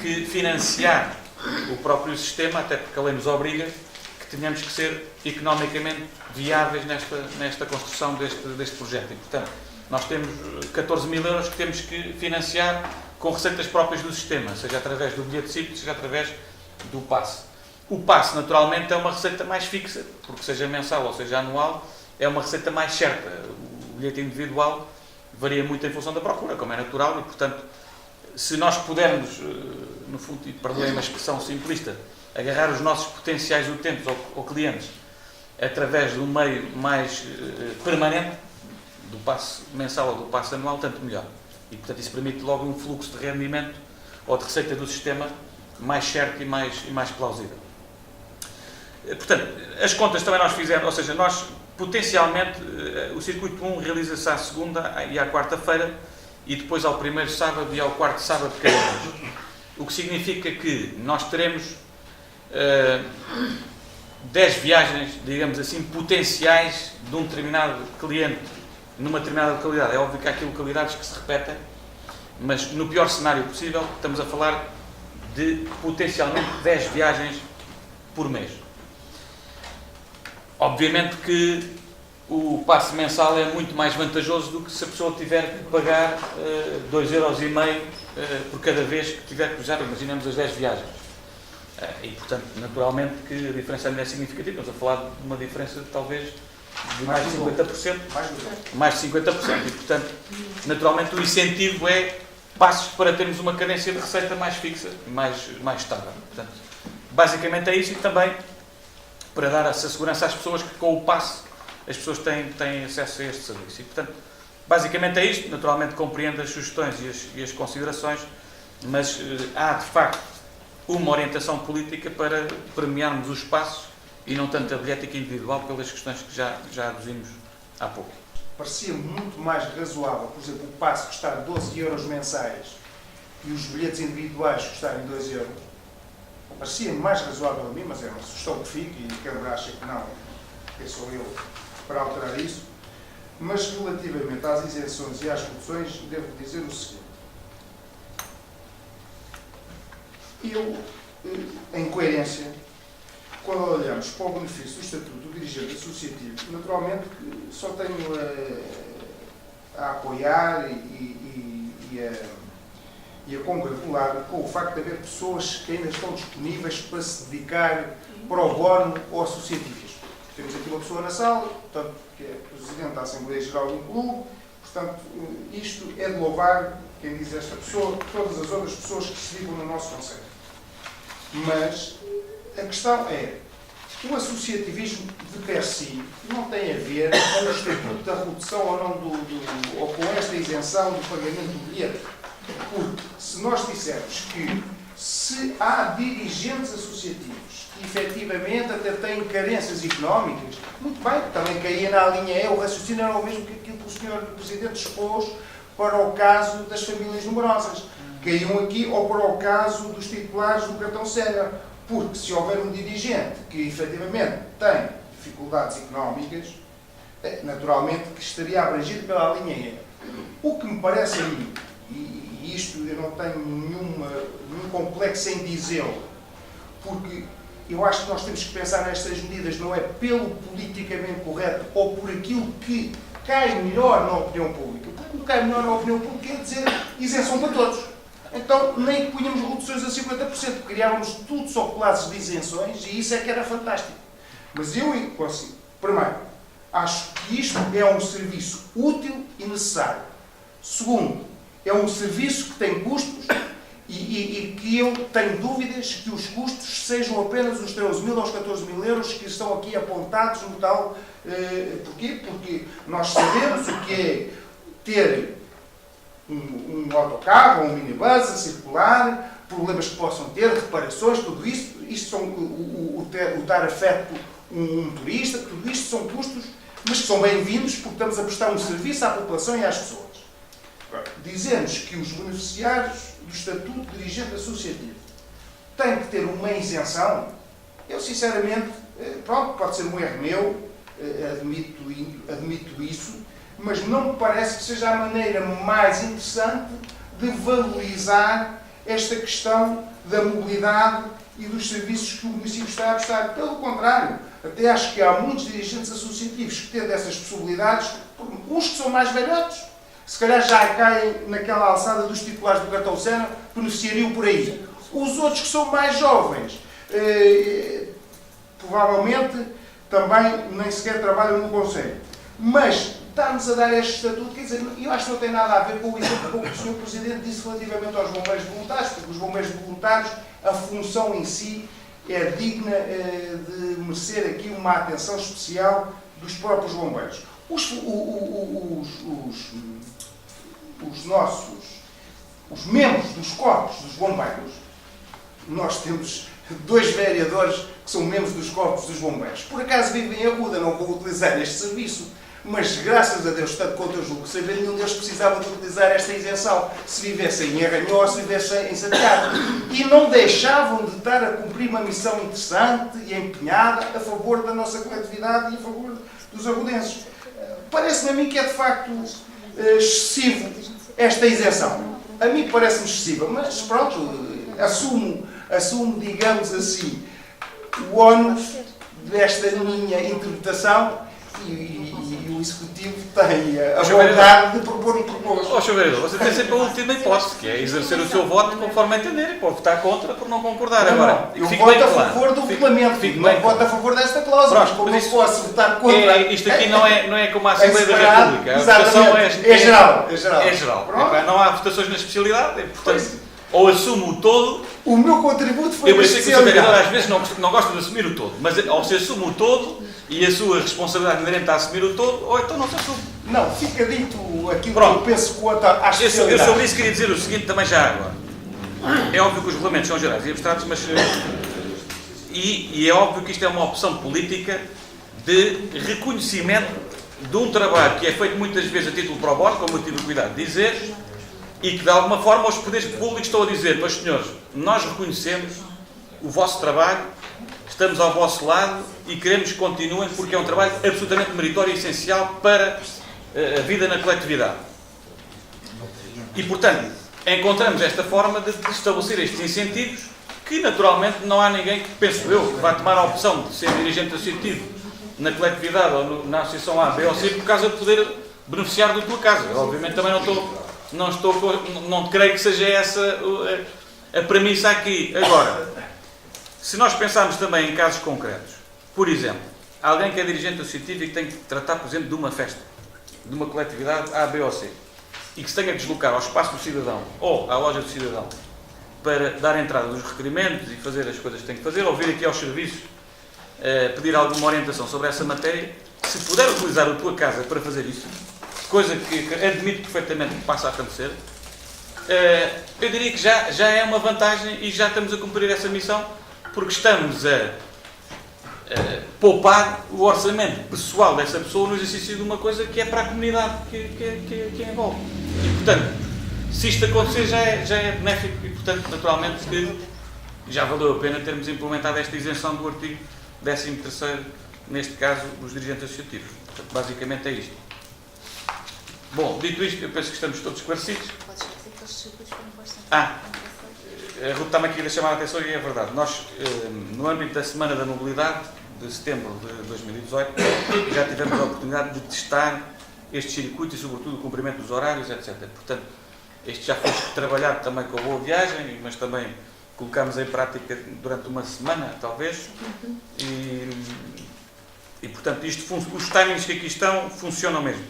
que financiar o próprio sistema, até porque a lei nos obriga tenhamos que ser economicamente viáveis nesta construção deste projeto. E, portanto, nós temos 14.000 euros que temos que financiar com receitas próprias do sistema, seja através do bilhete cívico, seja através do passe. O passe, naturalmente, é uma receita mais fixa, porque seja mensal ou seja anual, é uma receita mais certa. O bilhete individual varia muito em função da procura, como é natural, e, portanto, se nós pudermos, no fundo, e perdoem uma expressão simplista, agarrar os nossos potenciais utentes ou clientes através de um meio mais permanente, do passe mensal ou do passe anual, tanto melhor. E, portanto, isso permite logo um fluxo de rendimento ou de receita do sistema mais certo e mais plausível. Portanto, as contas também nós fizemos, ou seja, nós potencialmente, o Circuito 1 realiza-se à segunda e à quarta-feira e depois ao primeiro sábado e ao quarto sábado de cada mês. O que significa que nós teremos 10 viagens, digamos assim, potenciais de um determinado cliente numa determinada localidade. É óbvio que há aqui localidades que se repetem, mas no pior cenário possível estamos a falar de potencialmente 10 viagens por mês. Obviamente que o passe mensal é muito mais vantajoso do que se a pessoa tiver que pagar 2,5€ por cada vez que tiver que viajar, imaginemos as 10 viagens. E, portanto, naturalmente que a diferença ainda é significativa. Estamos a falar de uma diferença de talvez de mais de 50%. Mais de 50%. E, portanto, naturalmente o incentivo é passos para termos uma cadência de receita mais fixa e mais estável. Portanto, basicamente é isso, e também para dar essa segurança às pessoas que com o passe as pessoas têm acesso a este serviço. E, portanto, basicamente é isto. Naturalmente compreendo as sugestões e as considerações, mas há de facto uma orientação política para premiarmos os passos e não tanto a bilhética individual pelas questões que já aduzimos há pouco. Parecia muito mais razoável, por exemplo, o passe custar 12€ mensais e os bilhetes individuais custarem 2€. Parecia mais razoável a mim, mas é uma sugestão que fica e quem acha que não, quem sou eu para alterar isso. Mas relativamente às isenções e às reduções, devo dizer o seguinte. Eu, em coerência, quando olhamos para o benefício do Estatuto do Dirigente Associativo, naturalmente só tenho a apoiar e a congratular com o facto de haver pessoas que ainda estão disponíveis para se dedicar pro bono ao associativismo. Temos aqui uma pessoa na sala, portanto, que é Presidente da Assembleia Geral do Clube, portanto, isto é de louvar, quem diz esta pessoa, todas as outras pessoas que se ligam no nosso Conselho. Mas a questão é, o associativismo de per si não tem a ver com o estatuto da redução ou não ou com esta isenção do pagamento do bilhete. Porque se nós dissermos que se há dirigentes associativos que efetivamente até têm carências económicas, muito bem, também caía na linha E, o raciocínio era o mesmo que aquilo que o Sr. Presidente expôs para o caso das famílias numerosas. Caíam aqui ou para o caso dos titulares do cartão sénior. Porque se houver um dirigente que efetivamente tem dificuldades económicas, naturalmente que estaria abrangido pela linha E. O que me parece a mim, e isto eu não tenho nenhum complexo em dizê-lo, porque eu acho que nós temos que pensar nestas medidas não é pelo politicamente correto ou por aquilo que cai melhor na opinião pública. Porque o que cai melhor na opinião pública quer dizer isenção para todos. Então, nem punhamos reduções a 50%, criávamos tudo só classes de isenções e isso é que era fantástico. Mas eu consigo. Primeiro, acho que isto é um serviço útil e necessário. Segundo, é um serviço que tem custos e que eu tenho dúvidas que os custos sejam apenas os 13.000 aos 14.000 euros que estão aqui apontados no tal. Porquê? Porque nós sabemos o que é ter um autocarro ou um minibus a circular, problemas que possam ter, reparações, tudo isso, isto são o dar afeto um turista, tudo isto são custos, mas que são bem-vindos porque estamos a prestar um serviço à população e às pessoas. Dizemos que os beneficiários do Estatuto de Dirigente Associativo têm que ter uma isenção. Eu, sinceramente, pronto, pode ser um erro meu, admito isso, mas não me parece que seja a maneira mais interessante de valorizar esta questão da mobilidade e dos serviços que o município está a prestar. Pelo contrário, até acho que há muitos dirigentes associativos que têm essas possibilidades, uns que são mais velhotes, se calhar já caem naquela alçada dos titulares do cartão Sena, beneficiariam por aí. Os outros que são mais jovens, provavelmente também nem sequer trabalham no Conselho. Mas está-nos a dar este estatuto, quer dizer, eu acho que não tem nada a ver com o exemplo que o Sr. Presidente disse relativamente aos bombeiros voluntários, porque os bombeiros voluntários, a função em si é digna de merecer aqui uma atenção especial dos próprios bombeiros. Os membros dos corpos dos bombeiros, nós temos 2 vereadores que são membros dos corpos dos bombeiros. Por acaso vivem em Arruda, não vão utilizar este serviço, mas graças a Deus, tanto quanto eu julgo saber, nenhum deles precisava de utilizar esta isenção, se vivessem em Arranhão ou se vivessem em Santiago. E não deixavam de estar a cumprir uma missão interessante e empenhada a favor da nossa coletividade e a favor dos arrudenses. Parece-me a mim que é de facto excessivo esta isenção. A mim parece-me excessiva, mas pronto, assumo, digamos assim, o ónus desta minha interpretação e o Executivo tem a vontade de propor um propósito. Ó, Sr. Vereador, você tem sempre a última hipótese, que é exercer o seu voto conforme entender e pode votar contra por não concordar. Agora, eu voto a favor do regulamento, não voto a favor desta cláusula, mas como eu posso votar contra... Isto aqui não é como a Assembleia da República, a votação é geral. É geral. Não há votações na especialidade, portanto, ou assumo o todo... O meu contributo foi eu pensei que o Sr. Vereador às vezes não gosta de assumir o todo, mas ou se assume o todo e a sua responsabilidade inerente a assumir o todo, ou então não se assume. Não, fica dito aquilo que eu penso quanto à especialidade. Eu sobre isso queria dizer o seguinte também já agora. É óbvio que os regulamentos são gerais e abstratos, mas... E é óbvio que isto é uma opção política de reconhecimento de um trabalho que é feito muitas vezes a título pro bono, como eu tive o cuidado de dizer, e que de alguma forma os poderes públicos estão a dizer, mas senhores, nós reconhecemos o vosso trabalho, estamos ao vosso lado e queremos que continuem porque é um trabalho absolutamente meritório e essencial para a vida na coletividade. E, portanto, encontramos esta forma de estabelecer estes incentivos que, naturalmente, não há ninguém que, penso eu, que vá tomar a opção de ser dirigente associativo na coletividade ou na associação A, B ou C por causa de poder beneficiar da tua casa. Eu, obviamente, também não creio que seja essa a premissa aqui. Agora, se nós pensarmos também em casos concretos, por exemplo, alguém que é dirigente associativo e que tem que tratar, por exemplo, de uma festa, de uma coletividade A, B ou C, e que se tenha que deslocar ao espaço do cidadão ou à loja do cidadão para dar entrada dos requerimentos e fazer as coisas que tem que fazer, ou vir aqui aos serviços pedir alguma orientação sobre essa matéria, se puder utilizar a tua casa para fazer isso, coisa que admito perfeitamente que passa a acontecer, eu diria que já é uma vantagem e já estamos a cumprir essa missão, porque estamos a poupar o orçamento pessoal dessa pessoa no exercício de uma coisa que é para a comunidade que envolve. E, portanto, se isto acontecer já é benéfico e, portanto, naturalmente que já valeu a pena termos implementado esta isenção do artigo 13º, neste caso, dos dirigentes associativos. Portanto, basicamente é isto. Bom, dito isto, eu penso que estamos todos esclarecidos. A Ruth está-me aqui a chamar a atenção e é verdade. Nós, no âmbito da Semana da Mobilidade, de setembro de 2018, já tivemos a oportunidade de testar estes circuitos e, sobretudo, o cumprimento dos horários, etc. Portanto, este já foi trabalhado também com a Boa Viagem, mas também colocámos em prática durante uma semana, talvez. E portanto, os timings que aqui estão funcionam mesmo.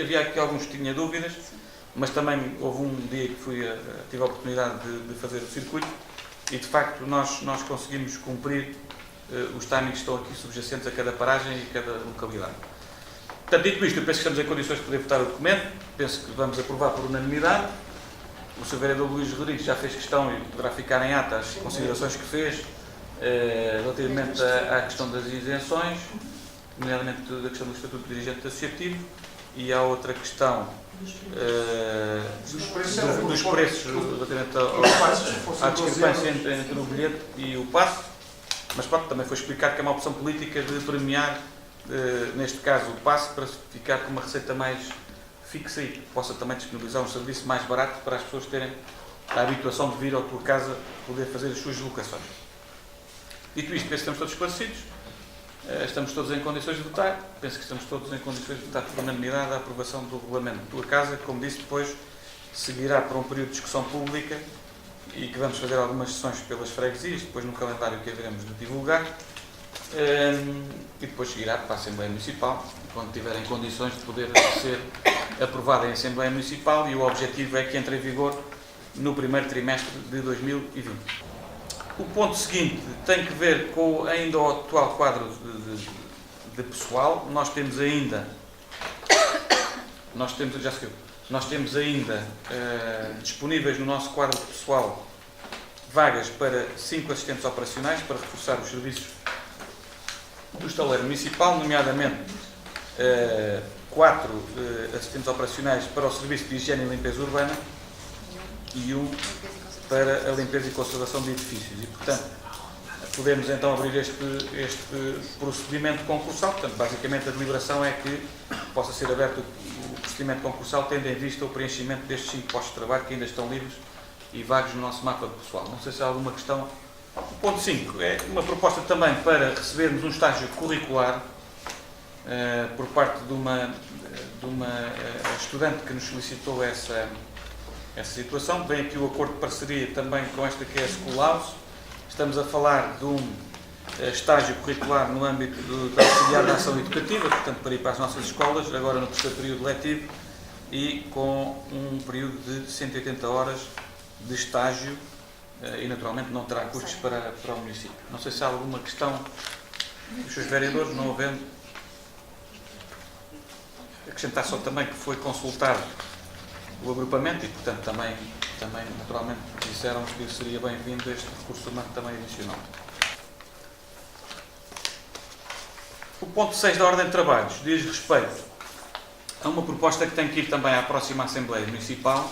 Havia aqui alguns que tinha dúvidas, mas também houve um dia que tive a oportunidade de fazer o circuito e, de facto, nós conseguimos cumprir os timings que estão aqui subjacentes a cada paragem e cada localidade. Portanto, dito isto, eu penso que estamos em condições de poder votar o documento, penso que vamos aprovar por unanimidade. O Sr. Vereador Luís Rodrigues já fez questão e poderá ficar em ata as considerações que fez relativamente à questão das isenções, nomeadamente da questão do Estatuto de Dirigente Associativo, e há outra questão dos preços relativamente à discrepância entre o bilhete e o passe, mas pronto, também foi explicado que é uma opção política de premiar, neste caso, o passe para ficar com uma receita mais fixa e que possa também disponibilizar um serviço mais barato para as pessoas terem a habituação de vir à tua casa poder fazer as suas deslocações. Dito isto, penso que estamos todos esclarecidos, estamos todos em condições de votar, penso que estamos todos em condições de votar por unanimidade a aprovação do regulamento da tua casa, que, como disse, depois seguirá para um período de discussão pública e que vamos fazer algumas sessões pelas freguesias, depois no calendário que haveremos de divulgar, e depois seguirá para a Assembleia Municipal, quando tiver em condições de poder ser aprovada em Assembleia Municipal, e o objetivo é que entre em vigor no primeiro trimestre de 2020. O ponto seguinte tem que ver com ainda o atual quadro de pessoal. Nós temos ainda disponíveis no nosso quadro de pessoal vagas para 5 assistentes operacionais para reforçar os serviços do estaleiro municipal, nomeadamente 4 assistentes operacionais para o serviço de higiene e limpeza urbana e 1 para a limpeza e conservação de edifícios. E, portanto, podemos então abrir este procedimento concursal. Portanto, basicamente a deliberação é que possa ser aberto o procedimento concursal, tendo em vista o preenchimento destes 5 postos de trabalho que ainda estão livres e vagos no nosso mapa de pessoal. Não sei se há alguma questão. O ponto 5 é uma proposta também para recebermos um estágio curricular por parte de uma estudante que nos solicitou essa situação. Vem aqui o acordo de parceria também com esta que é a School House. Estamos a falar de um estágio curricular no âmbito da auxiliar da ação educativa, portanto para ir para as nossas escolas, agora no terceiro período letivo, e com um período de 180 horas de estágio, e naturalmente não terá custos para o município. Não sei se há alguma questão dos seus vereadores, não havendo. Acrescentar só também que foi consultado o agrupamento e, portanto, também naturalmente disseram que seria bem-vindo este recurso humano também adicional. O ponto 6 da ordem de trabalhos diz respeito a uma proposta que tem que ir também à próxima Assembleia Municipal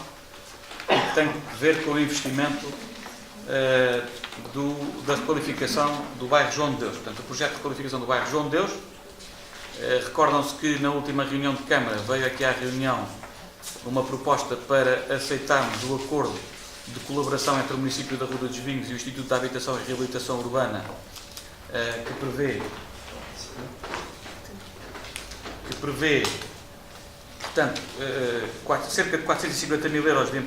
e que tem que ver com o investimento da requalificação do bairro João de Deus. Portanto, o projeto de requalificação do bairro João de Deus, recordam-se que na última reunião de Câmara veio aqui à reunião uma proposta para aceitarmos o acordo de colaboração entre o município da Rua dos Vinhos e o Instituto de Habitação e Reabilitação Urbana, que prevê portanto, cerca de 450 mil euros de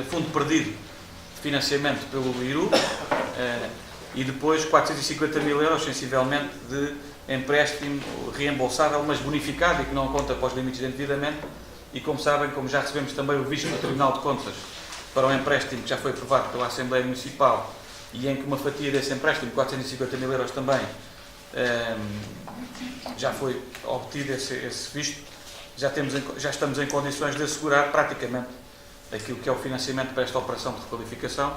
fundo perdido de financiamento pelo IRU e depois 450 mil euros, sensivelmente, de empréstimo reembolsável, mas bonificado e que não conta para os limites de endividamento. E como sabem, como já recebemos também o visto do Tribunal de Contas para o empréstimo que já foi aprovado pela Assembleia Municipal e em que uma fatia desse empréstimo, 450 mil euros também, já foi obtido esse visto, já estamos em condições de assegurar praticamente aquilo que é o financiamento para esta operação de requalificação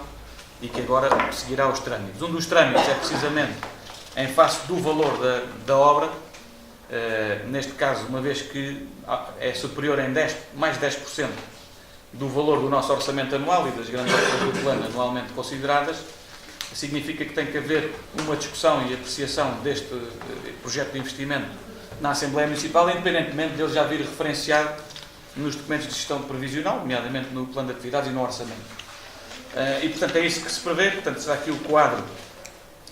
e que agora seguirá os trâmites. Um dos trâmites é precisamente em face do valor da obra, neste caso, uma vez que é superior em mais de 10% do valor do nosso orçamento anual e das grandes obras do plano anualmente consideradas, significa que tem que haver uma discussão e apreciação deste projeto de investimento na Assembleia Municipal, independentemente dele já vir referenciado nos documentos de gestão previsional, nomeadamente no plano de atividades e no orçamento. E, portanto, é isso que se prevê. Portanto, será aqui o quadro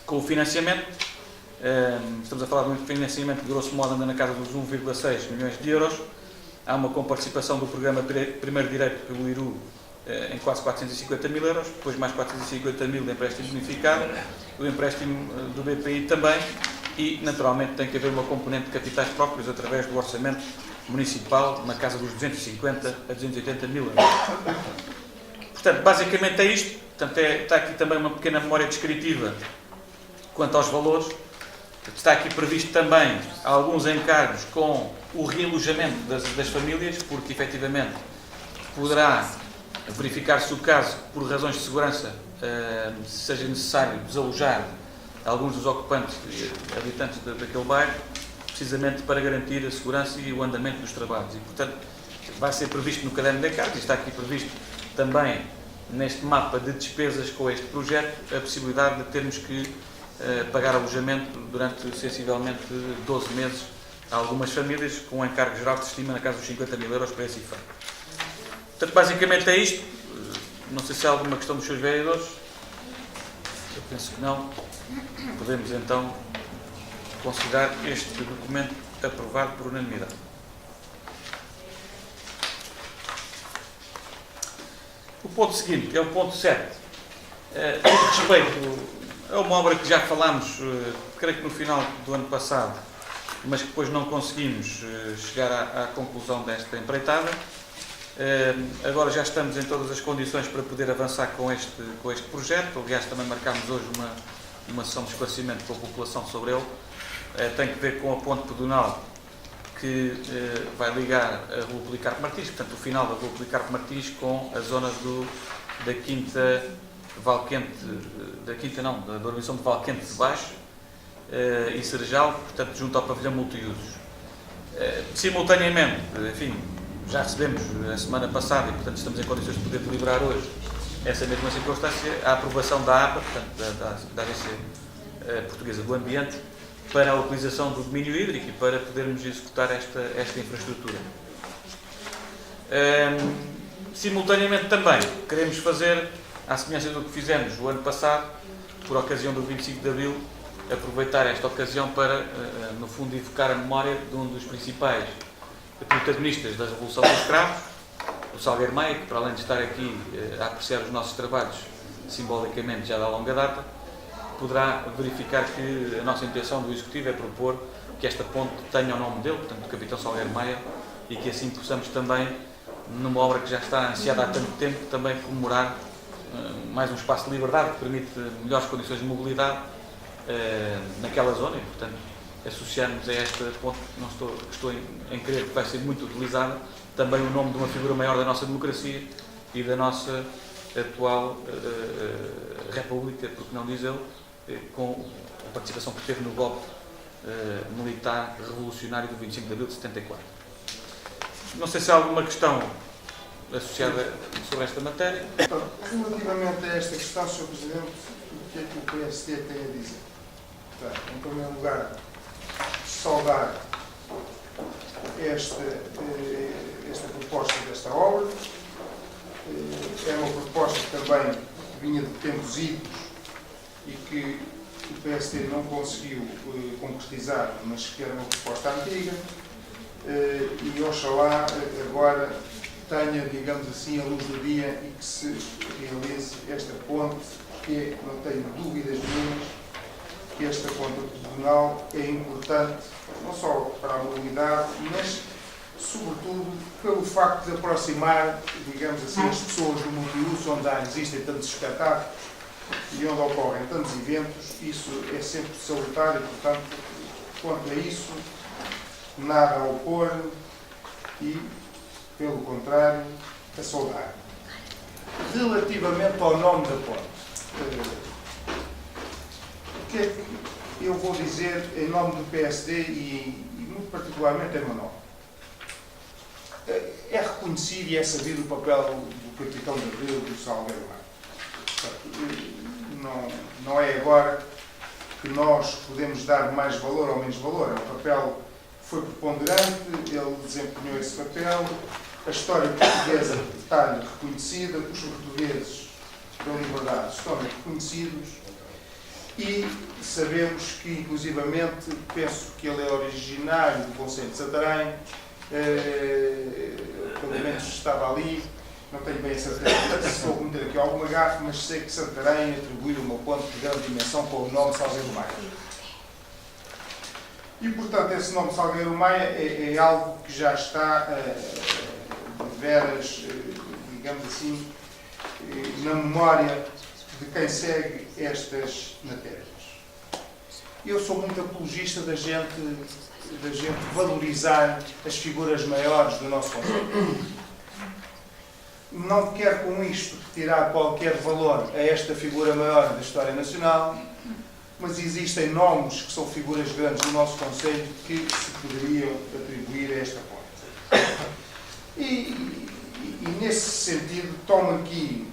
com o financiamento. Estamos a falar de um financiamento que, grosso modo, anda na casa dos 1,6 milhões de euros. Há uma comparticipação do programa Primeiro Direito pelo IRU em quase 450 mil euros, depois mais 450 mil de empréstimo bonificado, o empréstimo do BPI também, e, naturalmente, tem que haver uma componente de capitais próprios através do orçamento municipal na casa dos 250 a 280 mil euros. Portanto, basicamente é isto. Portanto, está aqui também uma pequena memória descritiva quanto aos valores. Está aqui previsto também alguns encargos com o realojamento das famílias, porque efetivamente poderá verificar-se o caso, por razões de segurança, seja necessário desalojar alguns dos ocupantes e habitantes daquele bairro, precisamente para garantir a segurança e o andamento dos trabalhos. E, portanto, vai ser previsto no caderno de encargos, e está aqui previsto também neste mapa de despesas com este projeto a possibilidade de termos que pagar alojamento durante sensivelmente 12 meses a algumas famílias, com um encargo geral que se estima na casa dos 50 mil euros para esse efeito. Portanto, basicamente é isto. Não sei se há alguma questão dos seus vereadores. Eu penso que não. Podemos então considerar este documento aprovado por unanimidade. O ponto seguinte é o ponto 7. Diz respeito a uma obra que já falámos, creio que no final do ano passado, mas que depois não conseguimos chegar à conclusão desta empreitada. Agora já estamos em todas as condições para poder avançar com este projeto. Aliás, também marcámos hoje uma sessão de esclarecimento com a população sobre ele. Tem que ver com a ponte pedonal que vai ligar a Rua Policarpo Martins, portanto o final da Rua Policarpo Martins com a zona da Quinta Valquente, da urbanização de Valquente de Baixo e Cerejal, portanto junto ao pavilhão multiusos. Simultaneamente, enfim, já recebemos a semana passada e portanto estamos em condições de poder deliberar hoje essa mesma circunstância, a aprovação da APA, portanto da Agência Portuguesa do Ambiente, para a utilização do domínio hídrico e para podermos executar esta infraestrutura. Simultaneamente também queremos fazer, à semelhança do que fizemos o ano passado, por ocasião do 25 de Abril, aproveitar esta ocasião para, no fundo, evocar a memória de um dos principais protagonistas da Revolução dos Escravos, o Salgueiro Maia, que para além de estar aqui a apreciar os nossos trabalhos simbolicamente já da longa data, poderá verificar que a nossa intenção do Executivo é propor que esta ponte tenha o nome dele, portanto, do Capitão Salgueiro Maia, e que assim possamos também, numa obra que já está ansiada há tanto tempo, também comemorar mais um espaço de liberdade que permite melhores condições de mobilidade naquela zona e, portanto, associarmos a esta ponte, que estou em crer que vai ser muito utilizada, também o nome de uma figura maior da nossa democracia e da nossa atual República, porque não diz ele, com a participação que teve no golpe militar revolucionário do 25 de abril de 74. Não sei se há alguma questão associada sobre esta matéria. Relativamente a esta questão, Sr. Presidente, o que é que o PSD tem a dizer? Em primeiro lugar, saudar esta proposta desta obra. É uma proposta que também vinha de tempos idos e que o PSD não conseguiu concretizar, mas que era uma proposta antiga. E oxalá agora tenha, digamos assim, a luz do dia e que se realize esta ponte, que não tenho dúvidas nenhumas que esta ponte pedonal é importante, não só para a mobilidade, mas sobretudo pelo facto de aproximar, digamos assim, as pessoas do multiuso, onde existem tantos espetáculos e onde ocorrem tantos eventos. Isso é sempre salutar e, portanto, quanto a isso, nada a opor e, pelo contrário, a saudar. Relativamente ao nome da ponte, o que é que eu vou dizer em nome do PSD e muito particularmente em meu nome? É reconhecido e é sabido o papel do Capitão de Abril do Salgueiro Maia. Não é agora que nós podemos dar mais valor ou menos valor. É um papel que foi preponderante, ele desempenhou esse papel, a história portuguesa está-lhe reconhecida, os portugueses da liberdade estão reconhecidos e sabemos que, inclusivamente, penso que ele é originário do Conselho de Santarém, pelo menos estava ali, não tenho bem a certeza se vou cometer aqui alguma gafe, mas sei que Santarém atribuiu uma ponte de grande dimensão com o nome Salgueiro Maia. E, portanto, esse nome Salgueiro Maia é algo que já está de veras, digamos assim, na memória de quem segue estas matérias. Eu sou muito apologista da gente valorizar as figuras maiores do nosso conceito. Não quero com isto retirar qualquer valor a esta figura maior da história nacional, mas existem nomes que são figuras grandes do nosso conceito que se poderiam atribuir a esta ponte. E nesse sentido, tomo aqui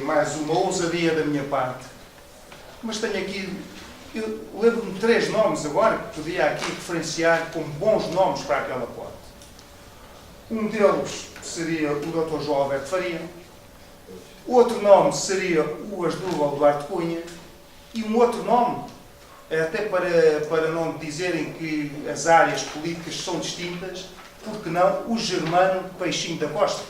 mais uma ousadia da minha parte, mas tenho aqui, eu lembro-me de 3 nomes agora que podia aqui referenciar como bons nomes para aquela ponte. Um deles seria o Dr. João Alberto Faria, outro nome seria o Asdrúbal Duarte Cunha E um outro nome, até para não dizerem que as áreas políticas são distintas, por que não o Germano Peixinho da Costa,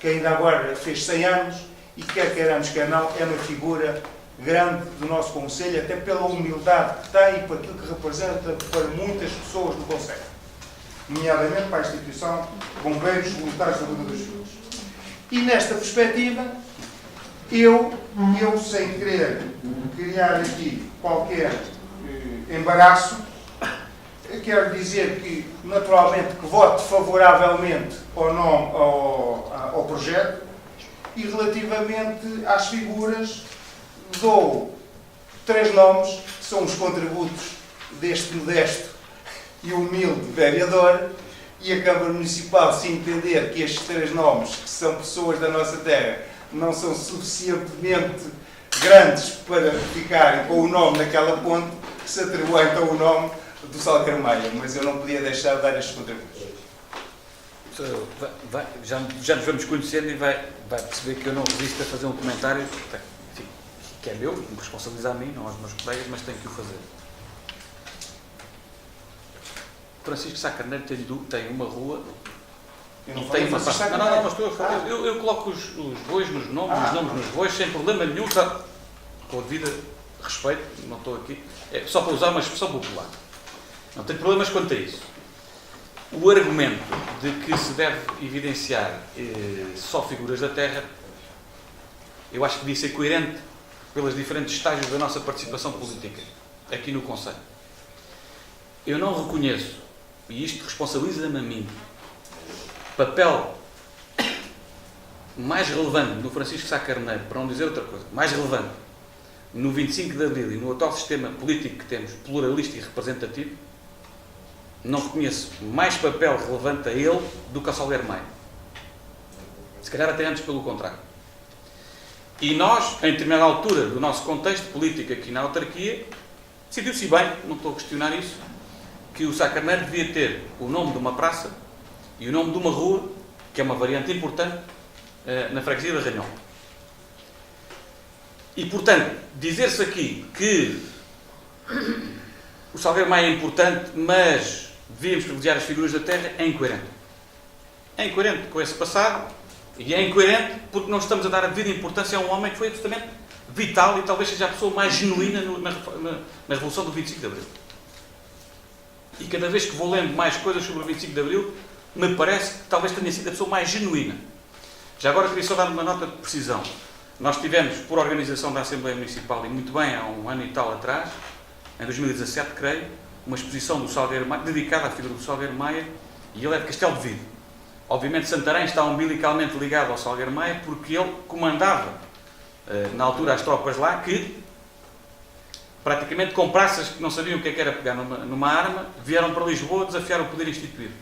que ainda agora fez 100 anos e quer queiramos, quer não, é uma figura grande do nosso Conselho, até pela humildade que tem e por aquilo que representa para muitas pessoas do Conselho, nomeadamente para a instituição Bombeiros Voluntários da Ruda das Flores. E nesta perspectiva, eu sem querer criar aqui qualquer embaraço, quero dizer que, naturalmente, que voto favoravelmente ao projeto e, relativamente às figuras, dou 3 nomes, que são os contributos deste modesto e humilde vereador, e a Câmara Municipal, se entender que estes 3 nomes, que são pessoas da nossa terra, não são suficientemente grandes para ficarem com o nome naquela ponte, que se atribui então o nome do Salgueiro Maia, mas eu não podia deixar de dar estes contributos. Já nos vamos conhecendo e vai perceber que eu não resisto a fazer um comentário, enfim, que é meu, me responsabiliza a mim, não aos meus colegas, mas tenho que o fazer. Francisco Sá Carneiro tem uma rua Eu não e tem uma Francisco parte. Sá Não, Carneiro. mas estou a falar. Eu coloco os bois nos nomes, os nomes nos bois, sem problema nenhum, com a devida respeito, não estou aqui, é só para usar uma expressão popular. Não tenho problemas quanto a isso. O argumento de que se deve evidenciar só figuras da terra, eu acho que devia ser coerente pelos diferentes estágios da nossa participação política aqui no Conselho. Eu não reconheço, e isto responsabiliza-me a mim, papel mais relevante no Francisco Sá Carneiro, para não dizer outra coisa, mais relevante no 25 de Abril e no atual sistema político que temos, pluralista e representativo, não reconheço mais papel relevante a ele do que ao Salgueiro Maia. Se calhar até antes pelo contrário. E nós, em determinada altura do nosso contexto político aqui na autarquia, decidiu-se bem, não estou a questionar isso, que o Sá Carneiro devia ter o nome de uma praça e o nome de uma rua, que é uma variante importante, na freguesia de Arranhol. E, portanto, dizer-se aqui que o Salgueiro Maia é importante, mas devíamos privilegiar as figuras da terra, é incoerente. É incoerente com esse passado e é incoerente porque não estamos a dar a devida importância a um homem que foi absolutamente vital e talvez seja a pessoa mais genuína na Revolução do 25 de Abril. E cada vez que vou lendo mais coisas sobre o 25 de Abril, me parece que talvez tenha sido a pessoa mais genuína. Já agora queria só dar uma nota de precisão. Nós tivemos, por organização da Assembleia Municipal, e muito bem, há um ano e tal atrás, em 2017, creio, uma exposição do Salgueiro Maia, dedicada à figura do Salgueiro Maia, e ele é de Castelo de Vido. Obviamente Santarém está umbilicalmente ligado ao Salgueiro Maia, porque ele comandava, na altura, as tropas lá, que, praticamente com praças que não sabiam o que era pegar numa arma, vieram para Lisboa desafiar o poder instituído.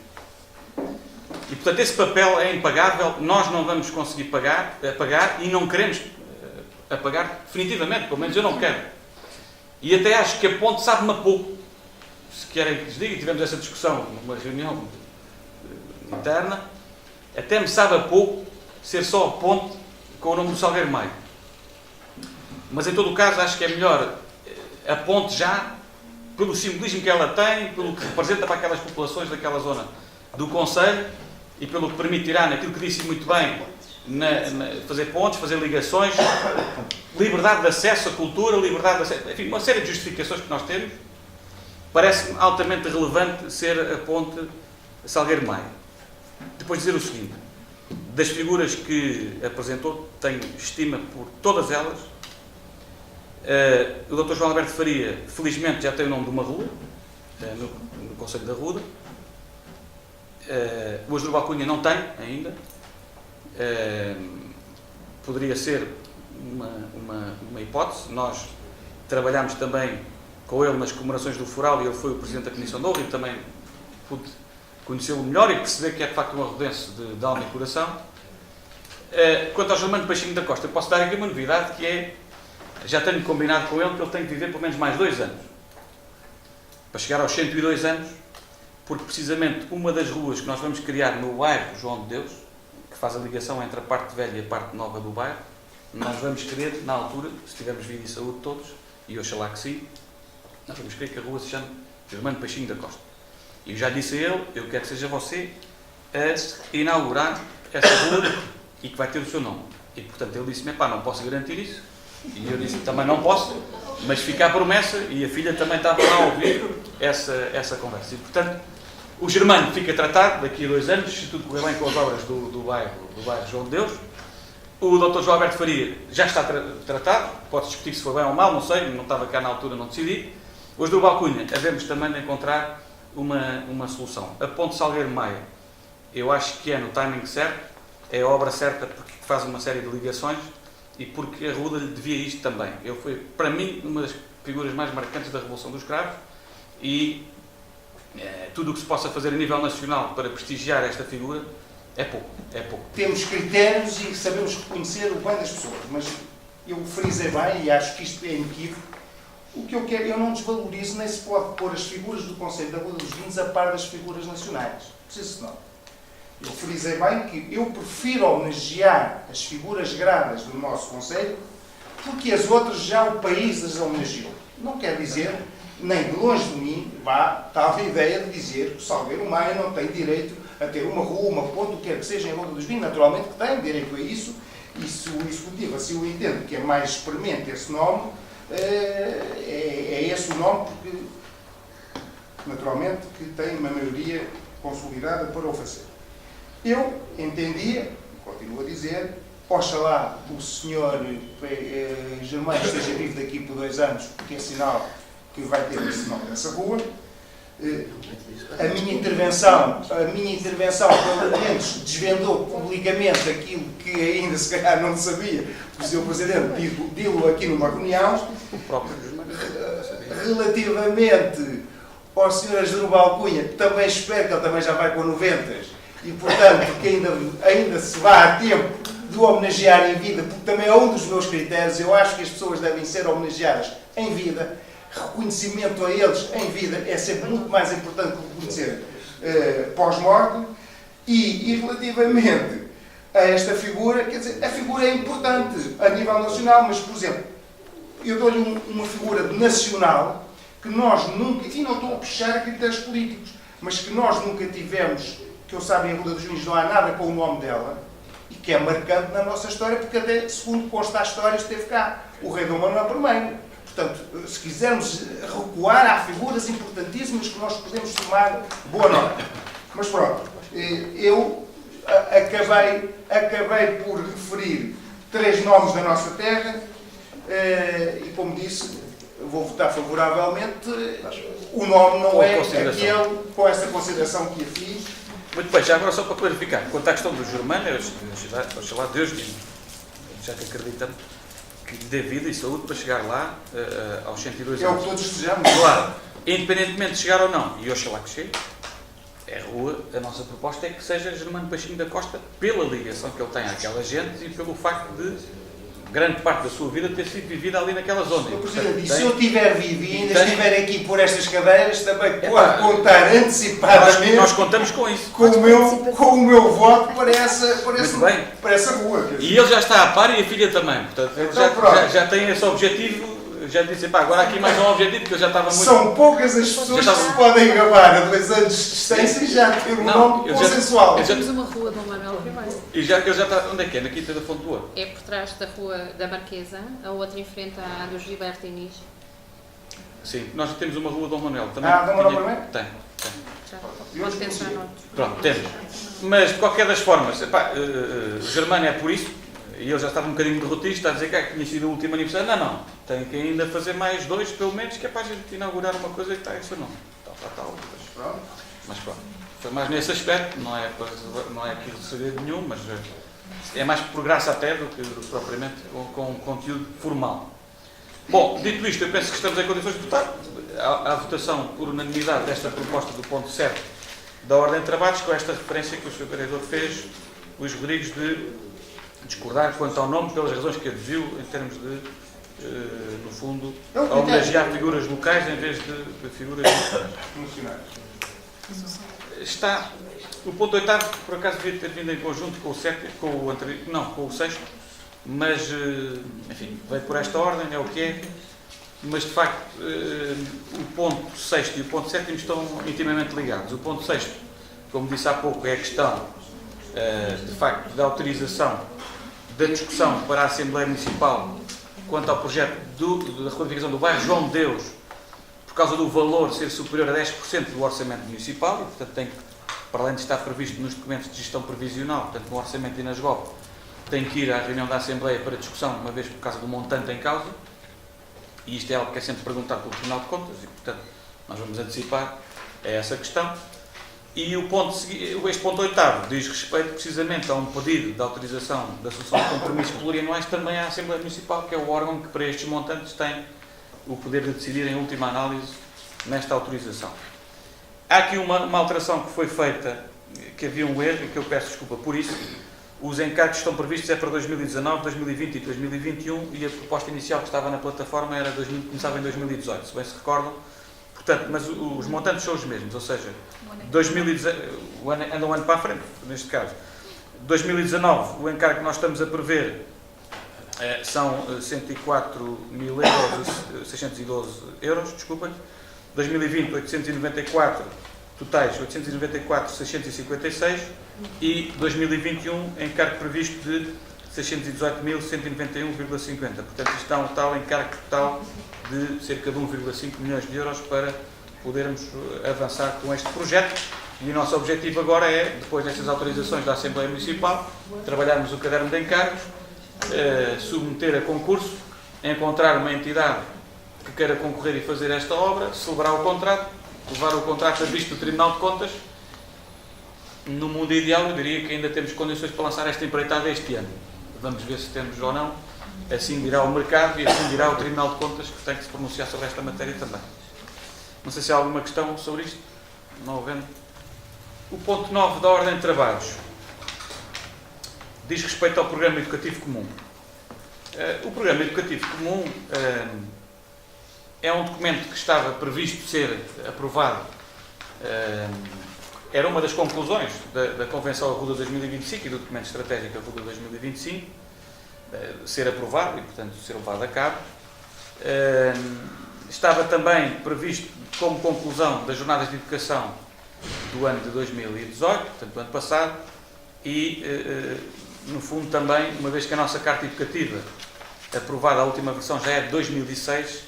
E, portanto, esse papel é impagável, nós não vamos conseguir pagar e não queremos apagar definitivamente, pelo menos eu não quero. E até acho que a ponte sabe-me a pouco. Se querem que lhes diga, tivemos essa discussão numa reunião interna, até me sabe a pouco ser só a ponte com o nome do Salgueiro Maia. Mas, em todo o caso, acho que é melhor a ponte já, pelo simbolismo que ela tem, pelo que representa para aquelas populações daquela zona do Conselho e pelo que permitirá, naquilo que disse muito bem, fazer pontes, fazer ligações, liberdade de acesso à cultura, liberdade de acesso, enfim, uma série de justificações que nós temos, parece-me altamente relevante ser a ponte Salgueiro Maia. Depois dizer o seguinte, das figuras que apresentou, tenho estima por todas elas. O Dr. João Alberto Faria, felizmente, já tem o nome de uma rua, no Conselho da Ruda. O Asdrubal Cunha não tem ainda. Poderia ser uma hipótese. Nós trabalhámos também com ele nas comemorações do Foral e ele foi o Presidente da Comissão de Honra e também pude conhecê-lo melhor e perceber que é de facto um arrodense de alma e coração. Quanto ao Germano Peixinho da Costa, eu posso dar aqui uma novidade que é, já tenho combinado com ele que ele tem que viver pelo menos mais 2 anos para chegar aos 102 anos, porque precisamente uma das ruas que nós vamos criar no bairro João de Deus, que faz a ligação entre a parte velha e a parte nova do bairro, nós vamos querer, na altura, se tivermos vida e saúde todos, e oxalá que sim, nós vamos querer que a rua se chame Germano Peixinho da Costa. E eu já disse a ele, eu quero que seja você a inaugurar essa rua e que vai ter o seu nome. E portanto ele disse-me, pá, não posso garantir isso. E eu disse, também não posso, mas fica a promessa, e a filha também estava lá a ouvir essa conversa. E portanto, o Germano fica tratado daqui a 2 anos, se tudo correr bem com as obras do bairro João de Deus. O Dr. João Alberto Faria já está tratado, pode discutir se foi bem ou mal, não sei, não estava cá na altura, não decidi. Hoje do Balcunha, havemos também de encontrar uma solução. A Ponte Salgueiro Maia, eu acho que é no timing certo, é a obra certa porque faz uma série de ligações e porque a Ruda lhe devia isto também. Ele foi, para mim, uma das figuras mais marcantes da Revolução dos Cravos e tudo o que se possa fazer a nível nacional para prestigiar esta figura é pouco, é pouco. Temos critérios e sabemos reconhecer o bem das pessoas, mas eu frisei bem e acho que isto é inequívoco. O que eu quero, eu não desvalorizo, nem se pode pôr as figuras do Conselho da Rua dos Vinhos a par das figuras nacionais. Preciso não. Eu frisei bem que eu prefiro homenagear as figuras gradas do nosso Conselho porque as outras já o país as homenageou. Não quer dizer, nem de longe de mim, tal a ideia de dizer que o Salgueiro Maia não tem direito a ter uma rua, uma ponte, o que quer que seja em Rua dos Vinhos. Naturalmente que tem direito a isso, e se o Executivo assim o entende que é mais experimente esse nome, é esse o nome, porque naturalmente que tem uma maioria consolidada para o fazer. Eu entendia, continuo a dizer, oxalá o senhor Germano esteja vivo daqui por 2 anos, porque é sinal que vai ter esse nome dessa rua. A minha intervenção, pelo menos, desvendou publicamente aquilo que ainda se calhar não sabia, o Sr. Presidente dilo aqui numa reunião. Relativamente ao Sr. Asdrubal Cunha, também espero que ele também já vai com 90 e, portanto, que ainda se vá a tempo de o homenagear em vida, porque também é um dos meus critérios. Eu acho que as pessoas devem ser homenageadas em vida. Reconhecimento a eles em vida é sempre muito mais importante que reconhecer pós-morte. E relativamente a esta figura, quer dizer, a figura é importante a nível nacional, mas, por exemplo, eu dou-lhe uma figura nacional que nós nunca, e não estou a puxar a critérios políticos, mas que nós nunca tivemos, que eu saiba, em Rua dos Vinhos não há nada com o nome dela, e que é marcante na nossa história, porque até, segundo consta a história, esteve cá, o rei Dom Manuel I. Portanto, se quisermos recuar, há figuras importantíssimas que nós podemos tomar boa nota. Mas pronto, eu acabei por referir 3 nomes da nossa terra e, como disse, vou votar favoravelmente. O nome não é aquele, com essa consideração que eu fiz. Muito bem, já agora só para clarificar, quanto à questão do Germano, oxalá Deus diz, já que acreditamos, que lhe dê vida e saúde para chegar lá aos 102 anos. É o que todos desejamos. Claro, independentemente de chegar ou não, e oxalá que chegue, é a rua, a nossa proposta é que seja Germano Peixinho da Costa, pela ligação que ele tem àquela gente e pelo facto de grande parte da sua vida ter sido vivida ali naquela zona. Sr. Presidente, e se eu estiver vivo e ainda estiver aqui por estas cadeiras, também pode contar antecipadamente. Nós contamos com isso. Com o meu voto para essa rua. E ele já está a par e a filha também. Portanto, então, já tem esse objetivo. Já disse, pá, agora aqui mais um objetivo, porque eu já estava muito... São poucas as pessoas que se podem gabar a 2 anos de distância e já ter um nome consensual. Temos uma rua Dom Manuel I. E ele já está... Onde é que é? Na Quinta da Fonte do Ouro? É por trás da Rua da Marquesa, a outra em frente à do Gilberto Inês. Sim, nós temos uma rua Dom Manuel também. Dom Manuel também? Tem. Pode pensar no outro. Pronto, temos. Mas, de qualquer das formas, o Germano é por isso, e ele já estava um bocadinho derrotista a dizer que tinha sido o último aniversário. Não. Tem que ainda fazer mais 2, pelo menos, que é para a gente inaugurar uma coisa que está em seu nome. Tal. Mas pronto. Foi mais nesse aspecto, não é aquilo de segredo nenhum, mas é mais por graça até do que propriamente com conteúdo formal. Bom, dito isto, eu penso que estamos em condições de votar. A votação por unanimidade desta proposta do ponto 7 da Ordem de Trabalhos, com esta referência que o Sr. Vereador fez, Luís Rodrigues, de discordar quanto ao nome, pelas razões que aduziu, em termos de, no fundo, homenagear figuras locais em vez de figuras nacionais. Está o ponto 8º, por acaso devia ter vindo em conjunto com o 7, com o anterior, não, com o 6º, mas, enfim, veio por esta ordem, é o que é. mas de facto o ponto 6º e o ponto 7º estão intimamente ligados. O ponto 6º, como disse há pouco, é a questão de facto da autorização da discussão para a Assembleia Municipal quanto ao projeto da requalificação do bairro João de Deus, por causa do valor ser superior a 10% do orçamento municipal, e portanto tem que, para além de estar previsto nos documentos de gestão previsional, portanto no orçamento e na SGOP, tem que ir à reunião da Assembleia para discussão, uma vez por causa do montante em causa, e isto é algo que é sempre perguntado pelo Tribunal de Contas, e portanto nós vamos antecipar essa questão. E este ponto 8º diz respeito precisamente a um pedido de autorização da solução de compromissos plurianuais também à Assembleia Municipal, que é o órgão que para estes montantes tem o poder de decidir em última análise nesta autorização. Há aqui uma alteração que foi feita, que havia um erro, e que eu peço desculpa por isso. Os encargos que estão previstos é para 2019, 2020 e 2021, e a proposta inicial que estava na plataforma começava em 2018, se bem se recordam. Portanto, mas os montantes são os mesmos, ou seja, anda um ano para a frente, neste caso. 2019, o encargo que nós estamos a prever são 104.612 euros, desculpem. 2020, 894, totais 894.656, e 2021, encargo previsto de 618.191,50. Portanto, isto dá um tal encargo total de cerca de 1,5 milhões de euros para podermos avançar com este projeto. E o nosso objetivo agora é, depois destas autorizações da Assembleia Municipal, trabalharmos o caderno de encargos, submeter a concurso, encontrar uma entidade que queira concorrer e fazer esta obra, celebrar o contrato, levar o contrato a visto do Tribunal de Contas. No mundo ideal, eu diria que ainda temos condições para lançar esta empreitada este ano. Vamos ver se temos ou não. Assim dirá o mercado e assim dirá o Tribunal de Contas, que tem que se pronunciar sobre esta matéria também. Não sei se há alguma questão sobre isto. Não havendo. O ponto 9 da ordem de trabalhos diz respeito ao Programa Educativo Comum. O Programa Educativo Comum é um documento que estava previsto ser aprovado. Era uma das conclusões da Convenção Arruda 2025 e do Documento Estratégico Arruda 2025, ser aprovado e, portanto, ser levado a cabo. Estava também previsto como conclusão das jornadas de educação do ano de 2018, portanto, do ano passado, e, no fundo, também, uma vez que a nossa Carta Educativa, aprovada a última versão, já é de 2006,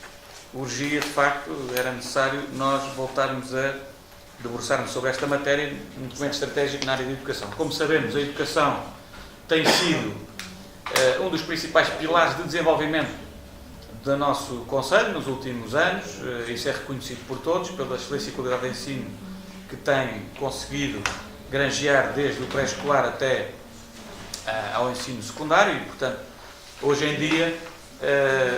urgia, de facto, era necessário nós voltarmos a debruçarmos sobre esta matéria num documento estratégico na área de educação. Como sabemos, a educação tem sido um dos principais pilares de desenvolvimento do nosso Conselho nos últimos anos. Isso é reconhecido por todos, pela excelência e qualidade de ensino que tem conseguido granjear desde o pré-escolar até ao ensino secundário, e, portanto, hoje em dia,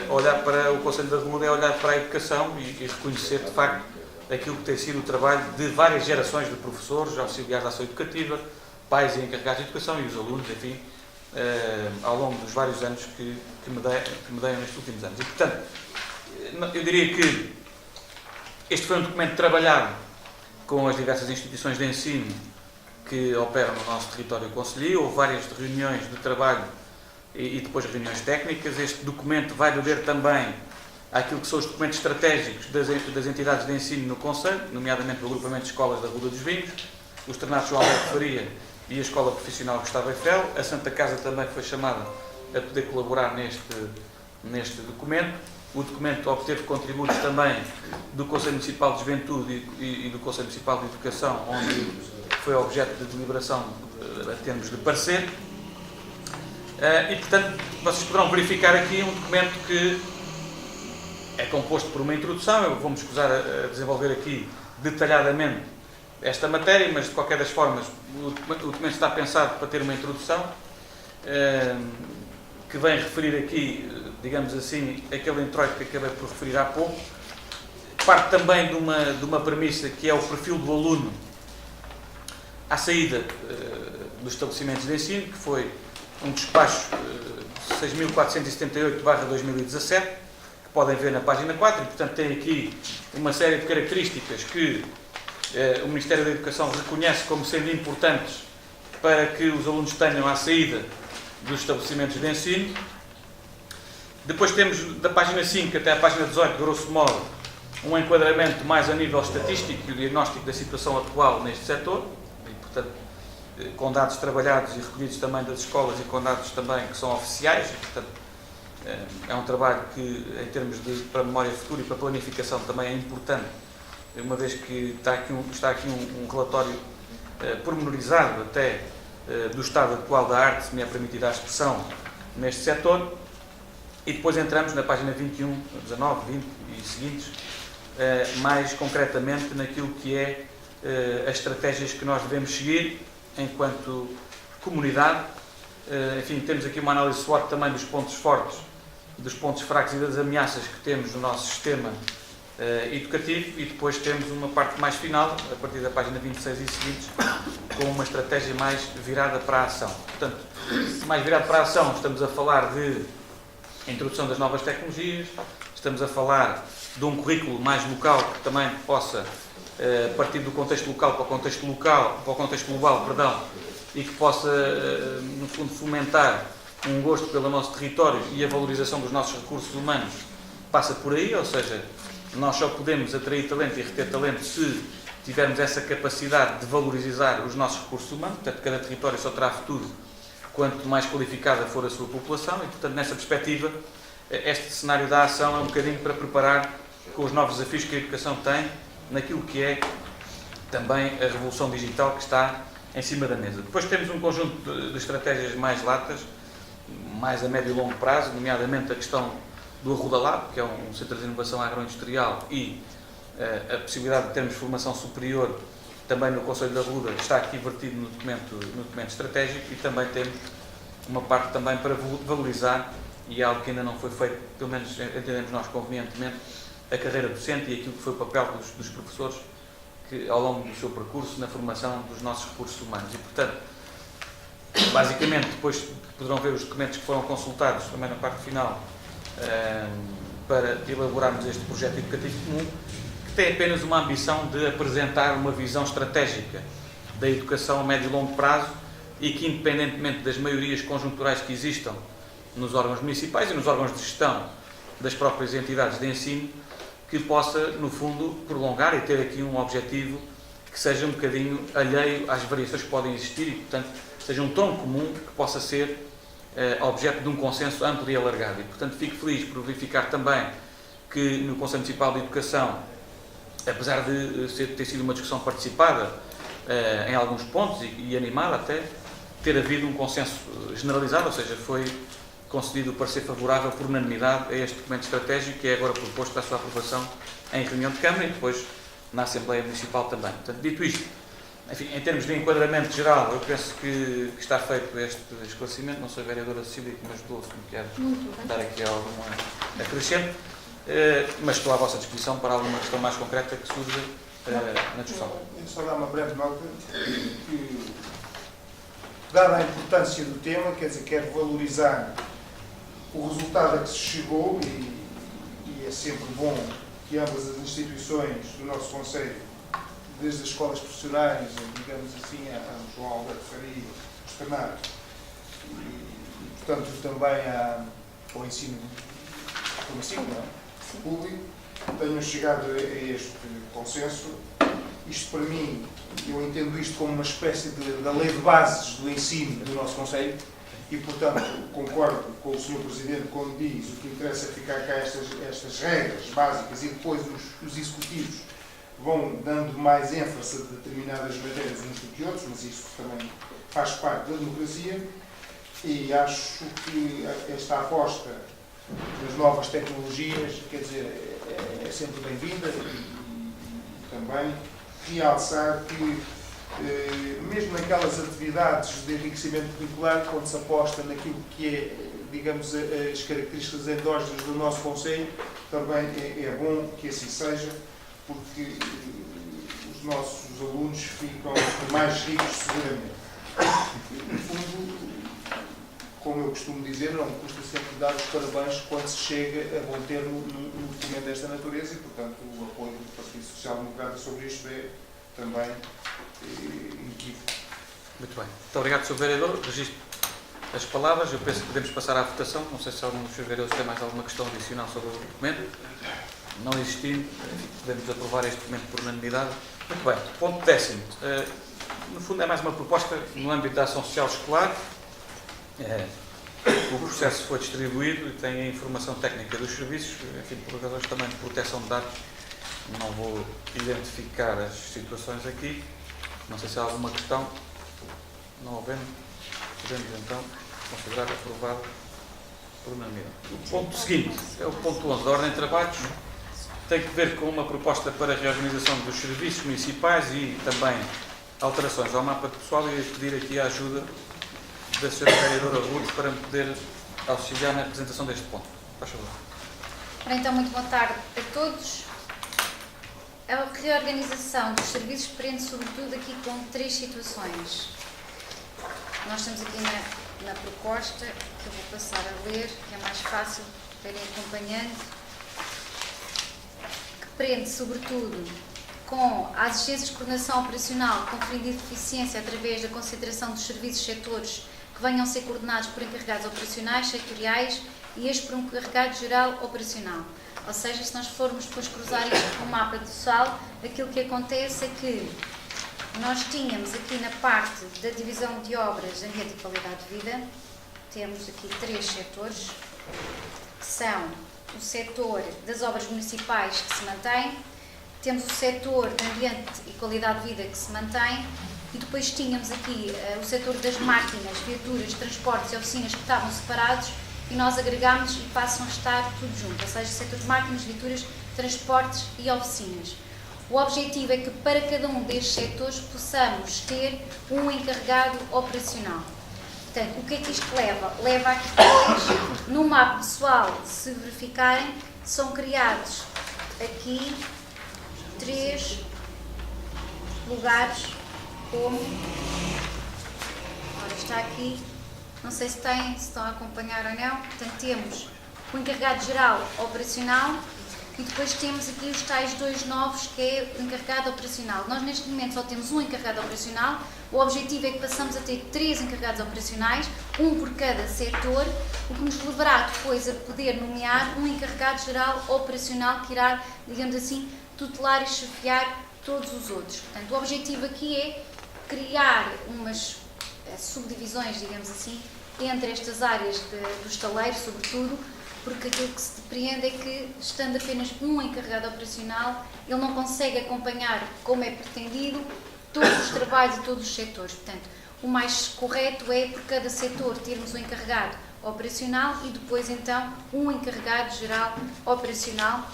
olhar para o Conselho da Arruda é olhar para a educação e reconhecer, de facto, aquilo que tem sido o trabalho de várias gerações de professores, auxiliares da ação educativa, pais e encarregados de educação e os alunos, enfim, ao longo dos vários anos que me deram nestes últimos anos. E, portanto, eu diria que este foi um documento trabalhado com as diversas instituições de ensino que operam no nosso território concelhio. Houve várias reuniões de trabalho e depois reuniões técnicas. Este documento vai beber também àquilo que são os documentos estratégicos das entidades de ensino no Conselho, nomeadamente o agrupamento de escolas da Ruda dos Vinhos, o Externato João Alberto Faria e a Escola Profissional Gustavo Eiffel. A Santa Casa também foi chamada a poder colaborar neste documento. O documento obteve contributos também do Conselho Municipal de Juventude e do Conselho Municipal de Educação, onde foi objeto de deliberação a termos de parecer. E, portanto, vocês poderão verificar aqui um documento que é composto por uma introdução. Eu vou-me escusar a desenvolver aqui detalhadamente esta matéria, mas, de qualquer das formas, o documento está pensado para ter uma introdução que vem referir aqui, digamos assim, aquele introito que acabei por referir há pouco. Parte também de uma premissa que é o perfil do aluno à saída dos estabelecimentos de ensino, que foi um despacho 6.478/2017, que podem ver na página 4, e, portanto, tem aqui uma série de características que o Ministério da Educação reconhece como sendo importantes para que os alunos tenham à saída dos estabelecimentos de ensino. Depois temos da página 5 até a página 18, grosso modo, um enquadramento mais a nível estatístico e o diagnóstico da situação atual neste setor, e, portanto, com dados trabalhados e recolhidos também das escolas e com dados também que são oficiais, e, portanto, é um trabalho que, em termos para a memória futura e para a planificação, também é importante, uma vez que está aqui um relatório pormenorizado até do estado atual da arte, se me é permitida a expressão, neste setor. E depois entramos na página 21, 19, 20 e seguintes, mais concretamente naquilo que é as estratégias que nós devemos seguir enquanto comunidade. Enfim, temos aqui uma análise SWOT também dos pontos fortes, dos pontos fracos e das ameaças que temos no nosso sistema educativo, e depois temos uma parte mais final, a partir da página 26 e seguintes, com uma estratégia mais virada para a ação. Portanto, mais virada para a ação, estamos a falar de introdução das novas tecnologias, estamos a falar de um currículo mais local que também possa partir do contexto local para o contexto global, perdão, e que possa, no fundo, fomentar um gosto pelo nosso território, e a valorização dos nossos recursos humanos passa por aí, ou seja, nós só podemos atrair talento e reter talento se tivermos essa capacidade de valorizar os nossos recursos humanos. Portanto, cada território só terá futuro quanto mais qualificada for a sua população, e, portanto, nessa perspectiva, este cenário da ação é um bocadinho para preparar com os novos desafios que a educação tem, naquilo que é também a revolução digital que está em cima da mesa. Depois temos um conjunto de estratégias mais latas, mais a médio e longo prazo, nomeadamente a questão do Arruda Lab, que é um centro de inovação agroindustrial, e a possibilidade de termos formação superior também no Conselho da Arruda, está aqui vertido no documento estratégico, e também temos uma parte também para valorizar, e é algo que ainda não foi feito, pelo menos entendemos nós convenientemente, a carreira docente e aquilo que foi o papel dos professores que, ao longo do seu percurso na formação dos nossos recursos humanos. E, portanto, basicamente, depois poderão ver os documentos que foram consultados também na parte final, para elaborarmos este projeto educativo comum, que tem apenas uma ambição de apresentar uma visão estratégica da educação a médio e longo prazo, e que, independentemente das maiorias conjunturais que existam nos órgãos municipais e nos órgãos de gestão das próprias entidades de ensino, que possa, no fundo, prolongar e ter aqui um objetivo que seja um bocadinho alheio às variações que podem existir, e, portanto, seja um tom comum que possa ser objeto de um consenso amplo e alargado. E, portanto, fico feliz por verificar também que no Conselho Municipal de Educação, apesar de ter sido uma discussão participada em alguns pontos e animada até, ter havido um consenso generalizado, ou seja, foi concedido o parecer favorável por unanimidade a este documento estratégico, que é agora proposto para a sua aprovação em reunião de Câmara e depois na Assembleia Municipal também. Portanto, dito isto, enfim, em termos de enquadramento geral, eu penso que está feito este esclarecimento. Não sou a vereadora Cecília que me ajudou, se me quer dar aqui alguma acrescente, mas estou à vossa disposição para alguma questão mais concreta que surja na discussão. Eu só dar uma breve nota que, dada a importância do tema, quer dizer, quero valorizar o resultado a que se chegou, e é sempre bom que ambas as instituições do nosso Conselho, desde as escolas profissionais, digamos assim, a João Alberto Faria, os Canários, e portanto também ao ensino não é? Público, tenham chegado a este consenso. Isto, para mim, eu entendo isto como uma espécie da lei de bases do ensino do nosso Conselho, e, portanto, concordo com o Sr. Presidente quando diz o que interessa é ficar cá estas regras básicas, e depois os executivos vão dando mais ênfase a determinadas matérias uns do que outros, mas isso também faz parte da democracia, e acho que esta aposta nas novas tecnologias, quer dizer, é sempre bem-vinda, e também realçar que, mesmo naquelas atividades de enriquecimento curricular, quando se aposta naquilo que é, digamos, as características endógenas do nosso Conselho, também é bom que assim seja, porque os nossos alunos ficam mais ricos seguramente. No fundo, como eu costumo dizer, não custa sempre dar os parabéns quando se chega a bom termo num documento desta natureza, e, portanto, o apoio do Partido Social Democrata sobre isto é também inequívoco. Muito bem. Muito obrigado, Sr. Vereador. Registro as palavras. Eu penso que podemos passar à votação. Não sei se algum dos seus vereadores tem mais alguma questão adicional sobre o documento. Não existindo, podemos aprovar este documento por unanimidade. Muito bem. Ponto 10º. No fundo, é mais uma proposta no âmbito da ação social escolar. O processo foi distribuído e tem a informação técnica dos serviços. Enfim, por razões também de proteção de dados, não vou identificar as situações aqui. Não sei se há alguma questão. Não havendo, podemos então considerar aprovado por unanimidade. O ponto seguinte é o ponto 11 da Ordem de Trabalhos. Tem que ver com uma proposta para a reorganização dos serviços municipais e também alterações ao mapa de pessoal, e pedir aqui a ajuda da Sra. Vereadora Lourdes para me poder auxiliar na apresentação deste ponto. Faz favor. Ora, então, muito boa tarde a todos. A reorganização dos serviços prende sobretudo aqui com 3 situações. Nós estamos aqui na proposta, que eu vou passar a ler, que é mais fácil para irem acompanhando, que prende sobretudo com as exigências de coordenação operacional, conferindo eficiência através da consideração dos serviços setores que venham a ser coordenados por encarregados operacionais, setoriais e este por um encarregado geral operacional. Ou seja, se nós formos depois cruzar isto com o mapa de pessoal, aquilo que acontece é que nós tínhamos aqui na parte da divisão de obras, ambiente e qualidade de vida, temos aqui 3 setores, que são o setor das obras municipais que se mantém, temos o setor de ambiente e qualidade de vida que se mantém e depois tínhamos aqui o setor das máquinas, viaturas, transportes e oficinas que estavam separados e nós agregámos e passam a estar tudo junto, ou seja, setor de máquinas, viaturas, transportes e oficinas. O objetivo é que para cada um destes setores possamos ter um encarregado operacional. Portanto, o que é que isto leva? Leva a que depois, no mapa pessoal, se verificarem, são criados aqui 3 lugares como... Ora, está aqui, não sei se estão a acompanhar ou não. Portanto, temos o encarregado geral operacional e depois temos aqui os tais 2 novos, que é o encarregado operacional. Nós neste momento só temos um encarregado operacional, o objetivo é que passamos a ter 3 encarregados operacionais, um por cada setor, o que nos levará depois a poder nomear um encarregado geral operacional que irá, digamos assim, tutelar e chefiar todos os outros. Portanto, o objetivo aqui é criar umas subdivisões, digamos assim, entre estas áreas do estaleiro, sobretudo, porque aquilo que se depreende é que, estando apenas um encarregado operacional, ele não consegue acompanhar, como é pretendido, todos os trabalhos e todos os setores. Portanto, o mais correto é, por cada setor, termos um encarregado operacional e depois, então, um encarregado geral operacional.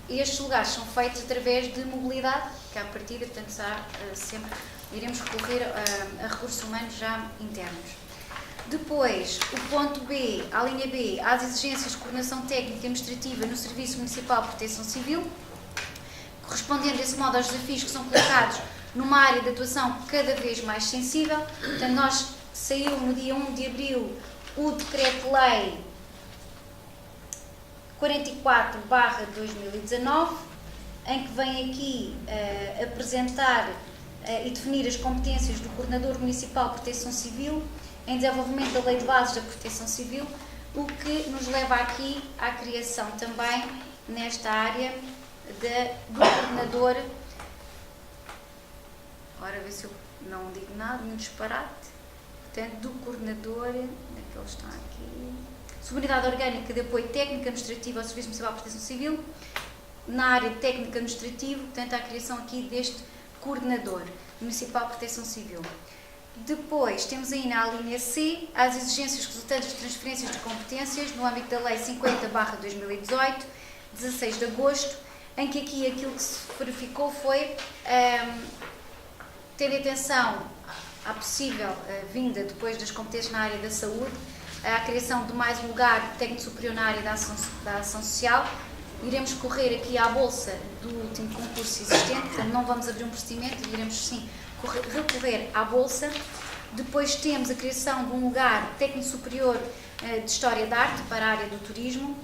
Estes lugares são feitos através de mobilidade, que à partida, portanto, sempre iremos recorrer a recursos humanos já internos. Depois, o ponto B, a linha B, às exigências de coordenação técnica e administrativa no Serviço Municipal de Proteção Civil, correspondendo desse modo aos desafios que são colocados numa área de atuação cada vez mais sensível. Portanto, saiu no dia 1 de abril o Decreto-Lei 44/2019, em que vem aqui apresentar e definir as competências do Coordenador Municipal de Proteção Civil em desenvolvimento da Lei de Bases da Proteção Civil, o que nos leva aqui à criação também, nesta área, do Coordenador. Ora, ver se eu não digo nada, nenhum disparate. Portanto, do Coordenador, onde é que ele está aqui? Subunidade Orgânica de Apoio Técnico Administrativo ao Serviço Municipal de Proteção Civil, na área técnico administrativo, portanto, a criação aqui deste Coordenador Municipal de Proteção Civil. Depois, temos aí na linha C as exigências resultantes de transferências de competências no âmbito da Lei 50/2018, 16 de agosto, em que aqui aquilo que se verificou foi, tendo atenção à possível vinda depois das competências na área da saúde, a criação de mais um lugar técnico superior na área da ação social. Iremos correr aqui à bolsa do último concurso existente, portanto não vamos abrir um procedimento, iremos sim recorrer à bolsa. Depois temos a criação de um lugar técnico superior de História da Arte para a área do turismo.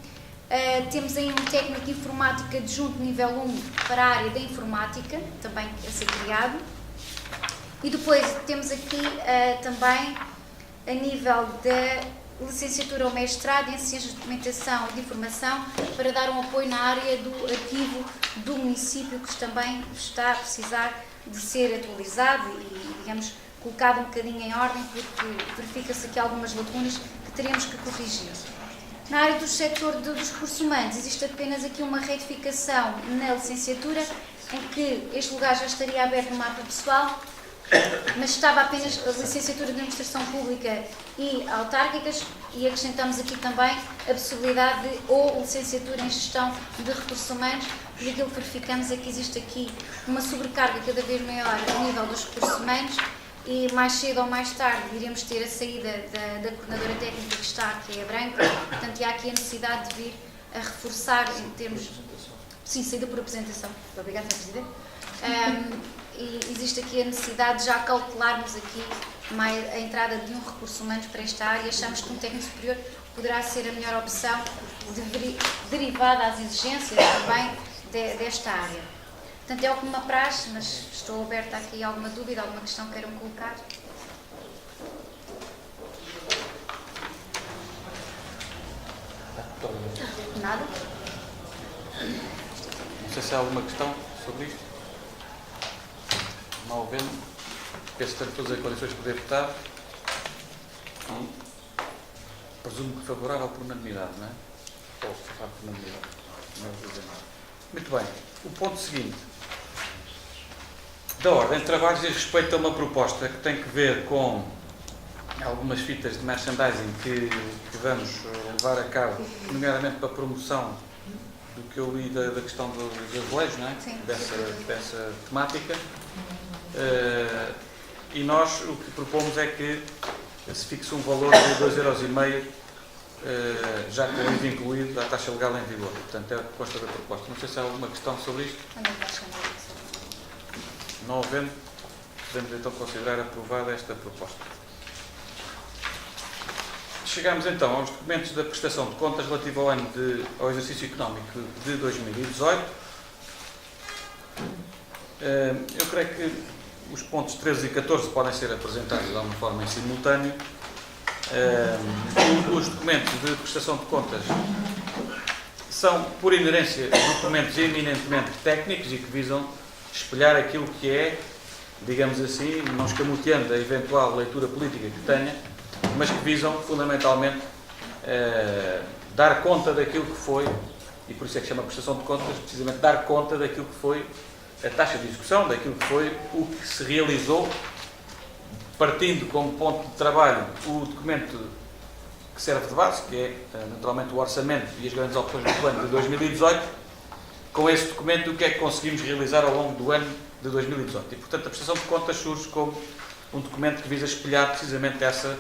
Temos aí um técnico de informática adjunto nível 1 para a área da informática, também a ser criado. E depois temos aqui também a nível da licenciatura ou mestrado em Ciências de Documentação e de Informação, para dar um apoio na área do arquivo do município, que também está a precisar de ser atualizado e, digamos, colocado um bocadinho em ordem, porque verifica-se aqui algumas lacunas que teremos que corrigir. Na área do setor dos recursos humanos, existe apenas aqui uma retificação na licenciatura, em que este lugar já estaria aberto no mapa pessoal, mas estava apenas a licenciatura de Administração Pública e Autárquicas, e acrescentamos aqui também a possibilidade de ou licenciatura em Gestão de Recursos Humanos, e aquilo que verificamos é que existe aqui uma sobrecarga cada vez maior a nível dos recursos humanos, e mais cedo ou mais tarde iremos ter a saída da coordenadora técnica que está, que é a Branca, portanto há aqui a necessidade de vir a reforçar em termos... Sim, saída por apresentação. Obrigada, Sr. Presidente. E existe aqui a necessidade de já calcularmos aqui a entrada de um recurso humano para esta área. Achamos que um técnico superior poderá ser a melhor opção, derivada às exigências também desta área. Portanto, é o que me apraz, mas estou aberta aqui a alguma dúvida, alguma questão que queiram colocar. Nada? Não sei se há alguma questão sobre isto. Não havendo, penso que temos todas as condições de poder votar e presumo que favorável por unanimidade, não é? Ou por unanimidade. Não é o muito bem. O ponto seguinte da ordem de trabalhos diz respeito a uma proposta que tem que ver com algumas fitas de merchandising que vamos levar a cabo, nomeadamente para a promoção do que eu li da questão dos azulejos, não é? Dessa temática. E nós o que propomos é que se fixe um valor de 2,5€, já com o IVA incluído, a taxa legal em vigor. Portanto, é a proposta da proposta. Não sei se há alguma questão sobre isto. Não havendo, podemos então considerar aprovada esta proposta. Chegamos então aos documentos da prestação de contas relativo ao exercício económico de 2018. Eu creio que os pontos 13 e 14 podem ser apresentados de alguma forma em simultâneo. Os documentos de prestação de contas são, por inerência, documentos eminentemente técnicos e que visam espelhar aquilo que é, digamos assim, não escamoteando a eventual leitura política que tenha, mas que visam fundamentalmente dar conta daquilo que foi, e por isso é que chama prestação de contas, precisamente dar conta daquilo que foi a taxa de execução, daquilo que foi o que se realizou, partindo como ponto de trabalho o documento que serve de base, que é naturalmente o orçamento e as grandes opções do plano de 2018, com esse documento o que é que conseguimos realizar ao longo do ano de 2018. E, portanto, a prestação de contas surge como um documento que visa espelhar precisamente essa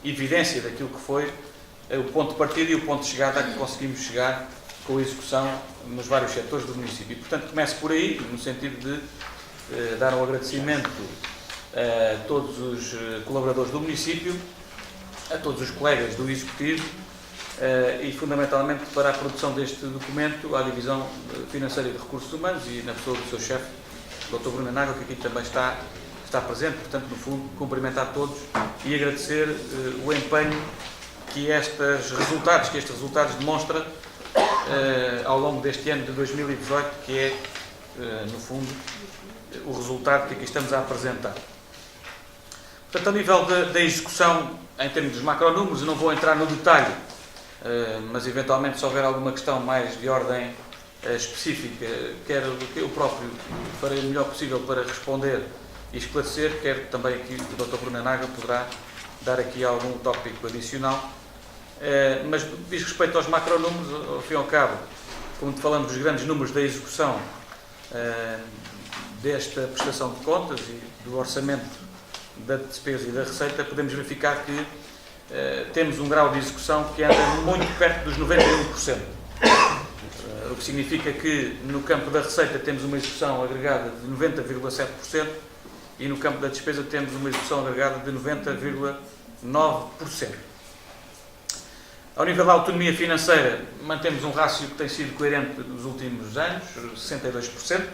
evidência daquilo que foi o ponto de partida e o ponto de chegada a que conseguimos chegar com a execução nos vários setores do município. E, portanto, começo por aí, no sentido de dar um agradecimento a todos os colaboradores do município, a todos os colegas do Executivo e, fundamentalmente, para a produção deste documento, à Divisão Financeira e de Recursos Humanos e na pessoa do seu chefe, Dr. Bruno Nagel, que aqui também está presente. Portanto, no fundo, cumprimentar todos e agradecer o empenho que estes resultados demonstram ao longo deste ano de 2018, que é, no fundo, o resultado que aqui estamos a apresentar. Portanto, a nível da execução, em termos dos macronúmeros, eu não vou entrar no detalhe, mas eventualmente se houver alguma questão mais de ordem específica, quero que eu próprio farei o melhor possível para responder e esclarecer, quero também aqui o Dr. Bruno Nagel poderá dar aqui algum tópico adicional. Mas diz respeito aos macronúmeros, ao fim e ao cabo, como falamos dos grandes números da execução desta prestação de contas e do orçamento da despesa e da receita, podemos verificar que temos um grau de execução que anda muito perto dos 91%. O que significa que no campo da receita temos uma execução agregada de 90,7% e no campo da despesa temos uma execução agregada de 90,9%. Ao nível da autonomia financeira, mantemos um rácio que tem sido coerente nos últimos anos, 62%,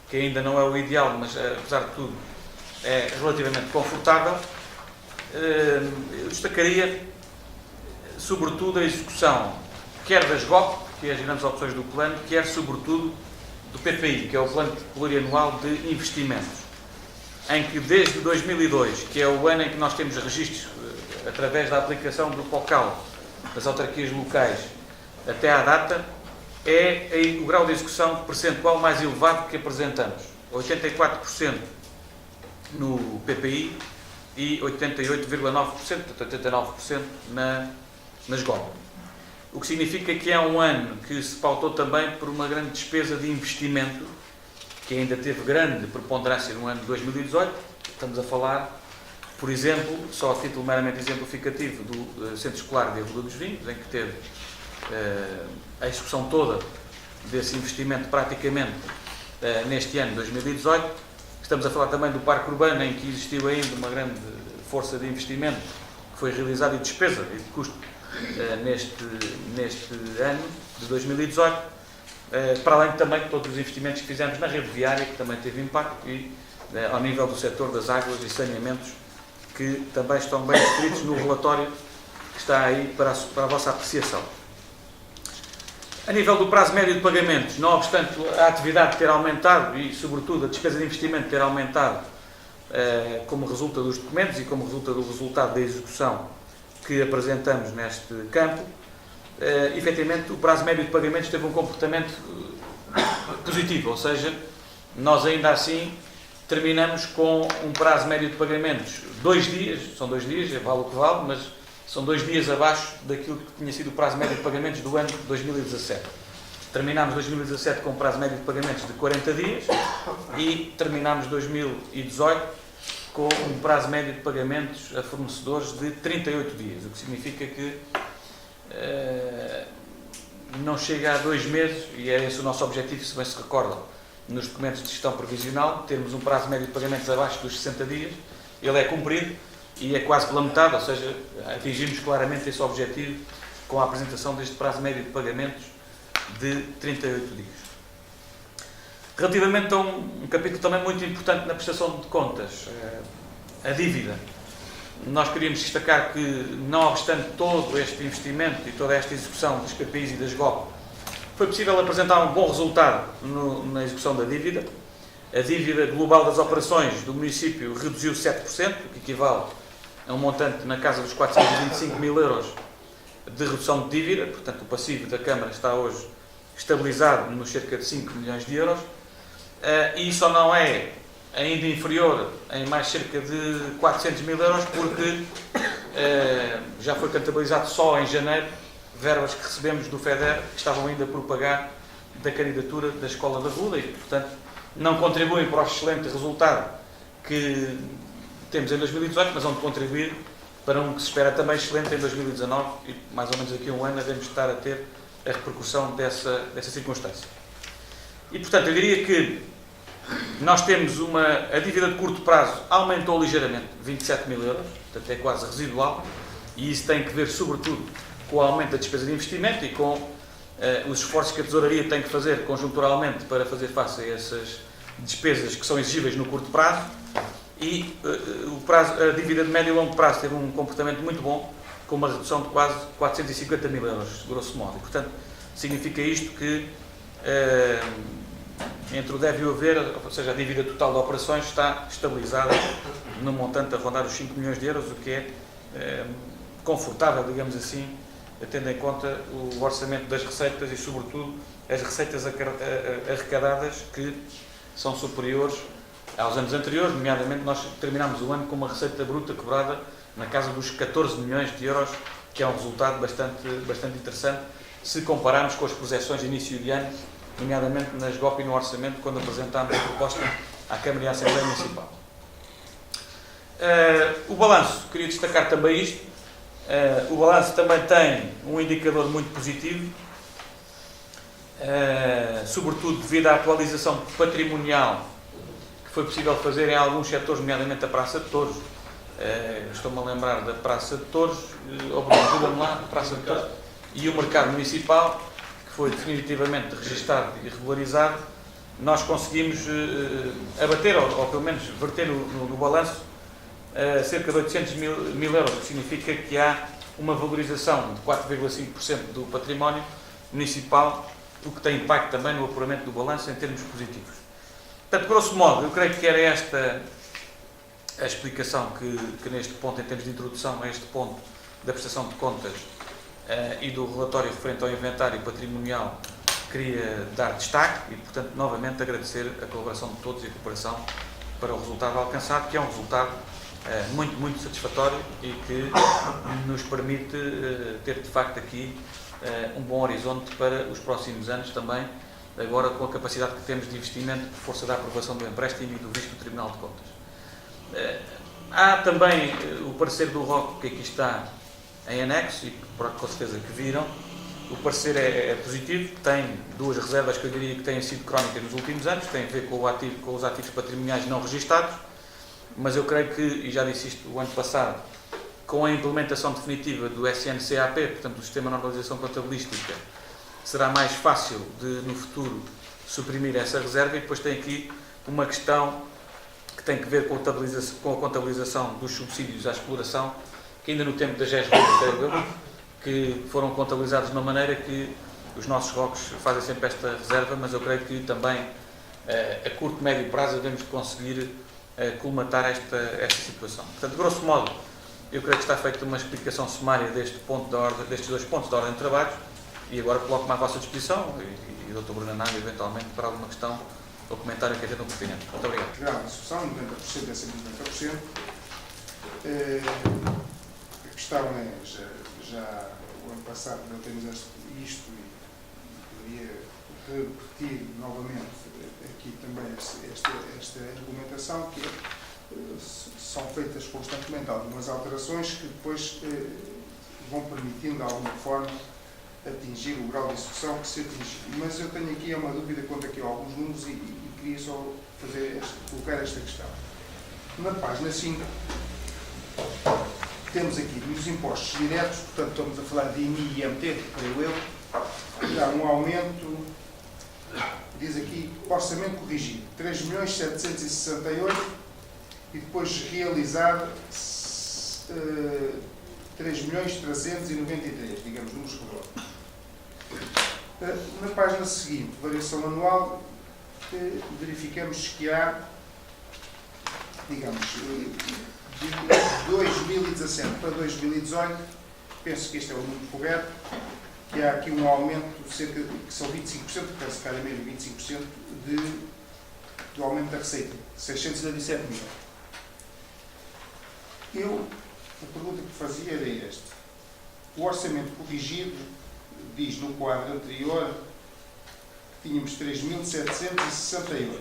que ainda não é o ideal, mas apesar de tudo é relativamente confortável. eu destacaria, sobretudo, a execução, quer das GOP, que é as grandes opções do plano, quer, sobretudo, do PPI, que é o Plano Plurianual de Investimentos, em que desde 2002, que é o ano em que nós temos registros através da aplicação do POCAL das autarquias locais até à data, é o grau de execução percentual mais elevado que apresentamos. 84% no PPI e 88,9%, portanto 89% nas GOP. O que significa que é um ano que se pautou também por uma grande despesa de investimento, que ainda teve grande preponderância no ano de 2018. Estamos a falar, por exemplo, só a título meramente exemplificativo, do Centro Escolar de Avelã dos Vinhos, em que teve a execução toda desse investimento praticamente neste ano de 2018. Estamos a falar também do Parque Urbano, em que existiu ainda uma grande força de investimento que foi realizada e despesa e de custo neste ano de 2018, para além também de todos os investimentos que fizemos na rede viária, que também teve impacto, e ao nível do setor das águas e saneamentos, que também estão bem descritos no relatório que está aí para a vossa apreciação. A nível do prazo médio de pagamentos, não obstante a atividade ter aumentado e, sobretudo, a despesa de investimento ter aumentado como resulta dos documentos e como resulta do resultado da execução que apresentamos neste campo, efetivamente o prazo médio de pagamentos teve um comportamento positivo, ou seja, nós ainda assim terminamos com um prazo médio de pagamentos 2 dias, são 2 dias, vale o que vale, mas são 2 dias abaixo daquilo que tinha sido o prazo médio de pagamentos do ano de 2017. Terminámos 2017 com um prazo médio de pagamentos de 40 dias e terminámos 2018 com um prazo médio de pagamentos a fornecedores de 38 dias, o que significa que não chega a 2 meses, e é esse o nosso objetivo, se bem se recordam, nos documentos de gestão provisional, termos um prazo médio de pagamentos abaixo dos 60 dias, ele é cumprido e é quase pela metade, ou seja, atingimos claramente esse objetivo com a apresentação deste prazo médio de pagamentos de 38 dias. Relativamente a um capítulo também muito importante na prestação de contas, a dívida. Nós queríamos destacar que, não obstante todo este investimento e toda esta execução dos KPIs e das GOP, foi possível apresentar um bom resultado na execução da dívida. A dívida global das operações do município reduziu 7%, o que equivale a um montante na casa dos 425 mil euros de redução de dívida. Portanto, o passivo da Câmara está hoje estabilizado nos cerca de 5 milhões de euros. E isso não é ainda inferior em mais cerca de 400 mil euros, porque já foi contabilizado só em janeiro verbas que recebemos do FEDER, que estavam ainda por pagar da candidatura da Escola da Ruda e, portanto, não contribuem para o excelente resultado que temos em 2018, mas vão contribuir para um que se espera também excelente em 2019 e mais ou menos daqui a um ano devemos estar a ter a repercussão dessa circunstância. E, portanto, eu diria que nós temos a dívida de curto prazo aumentou ligeiramente, 27 mil euros, portanto é quase residual, e isso tem que ver sobretudo com o aumento da despesa de investimento e com os esforços que a Tesouraria tem que fazer conjunturalmente para fazer face a essas despesas que são exigíveis no curto prazo, e a dívida de médio e longo prazo teve um comportamento muito bom, com uma redução de quase 450 mil euros, grosso modo. E, portanto, significa isto que entre o deve e o haver, ou seja, a dívida total de operações está estabilizada no montante a rondar os 5 milhões de euros, o que é confortável, digamos assim, tendo em conta o orçamento das receitas e, sobretudo, as receitas arrecadadas que são superiores aos anos anteriores. Nomeadamente, nós terminámos o ano com uma receita bruta quebrada na casa dos 14 milhões de euros, que é um resultado bastante interessante se compararmos com as projeções de início de ano, nomeadamente nas GOP e no orçamento, quando apresentámos a proposta à Câmara e à Assembleia Municipal. O balanço, queria destacar também isto. O balanço também tem um indicador muito positivo, sobretudo devido à atualização patrimonial que foi possível fazer em alguns setores, nomeadamente a Praça de Touros. Estou-me a lembrar da Praça de Touros, ajuda-me lá, a Praça de Touros, e o Mercado Municipal, que foi definitivamente registado e regularizado. Nós conseguimos abater, ou pelo menos verter no balanço, cerca de 800 mil euros, o que significa que há uma valorização de 4,5% do património municipal, o que tem impacto também no apuramento do balanço em termos positivos. Portanto, grosso modo, eu creio que era esta a explicação que neste ponto, em termos de introdução a este ponto da prestação de contas e do relatório referente ao inventário patrimonial, queria dar destaque e, portanto, novamente agradecer a colaboração de todos e a cooperação para o resultado alcançado, que é um resultado muito, muito satisfatório e que nos permite ter, de facto, aqui um bom horizonte para os próximos anos também, agora com a capacidade que temos de investimento por força da aprovação do empréstimo e do visto do Tribunal de Contas. Há também o parecer do ROC, que aqui está em anexo e com certeza que viram. O parecer é positivo, tem duas reservas que eu diria que têm sido crónicas nos últimos anos, tem a ver com os ativos patrimoniais não registados, mas eu creio que, e já disse isto o ano passado, com a implementação definitiva do SNCAP, portanto do Sistema de Normalização Contabilística, será mais fácil de, no futuro, suprimir essa reserva. E depois tem aqui uma questão que tem que ver com a contabilização dos subsídios à exploração, que ainda no tempo da GES que foram contabilizados de uma maneira que os nossos ROCs fazem sempre esta reserva, mas eu creio que também a curto e médio prazo devemos conseguir colmatar esta situação. Portanto, grosso modo, eu creio que está feita uma explicação sumária destes dois pontos da ordem de trabalhos e agora coloco-me à vossa disposição e o Dr. Bruno Anário, eventualmente, para alguma questão ou comentário que entendam pertinente. Muito obrigado. Grande discussão, 90% é sempre 90%. A questão é, já o ano passado não temos isto e poderia repetir novamente aqui também esta argumentação, que são feitas constantemente algumas alterações que depois vão permitindo de alguma forma atingir o grau de execução que se atinge. Mas eu tenho aqui uma dúvida quanto aqui a alguns números e queria só colocar esta questão. Na página 5 temos aqui nos impostos diretos, portanto estamos a falar de IMI e IMT, creio eu, há um aumento, diz aqui, orçamento corrigido, 3.768 e depois realizado 3.393, digamos, números redondos. Na página seguinte, variação anual, verificamos que há, digamos, de 2017 para 2018, penso que este é o número correto, que há aqui um aumento de cerca de, que são 25%, parece que era mesmo 25% do aumento da receita, 617 mil. A pergunta que fazia era esta. O orçamento corrigido diz no quadro anterior que tínhamos 3.768.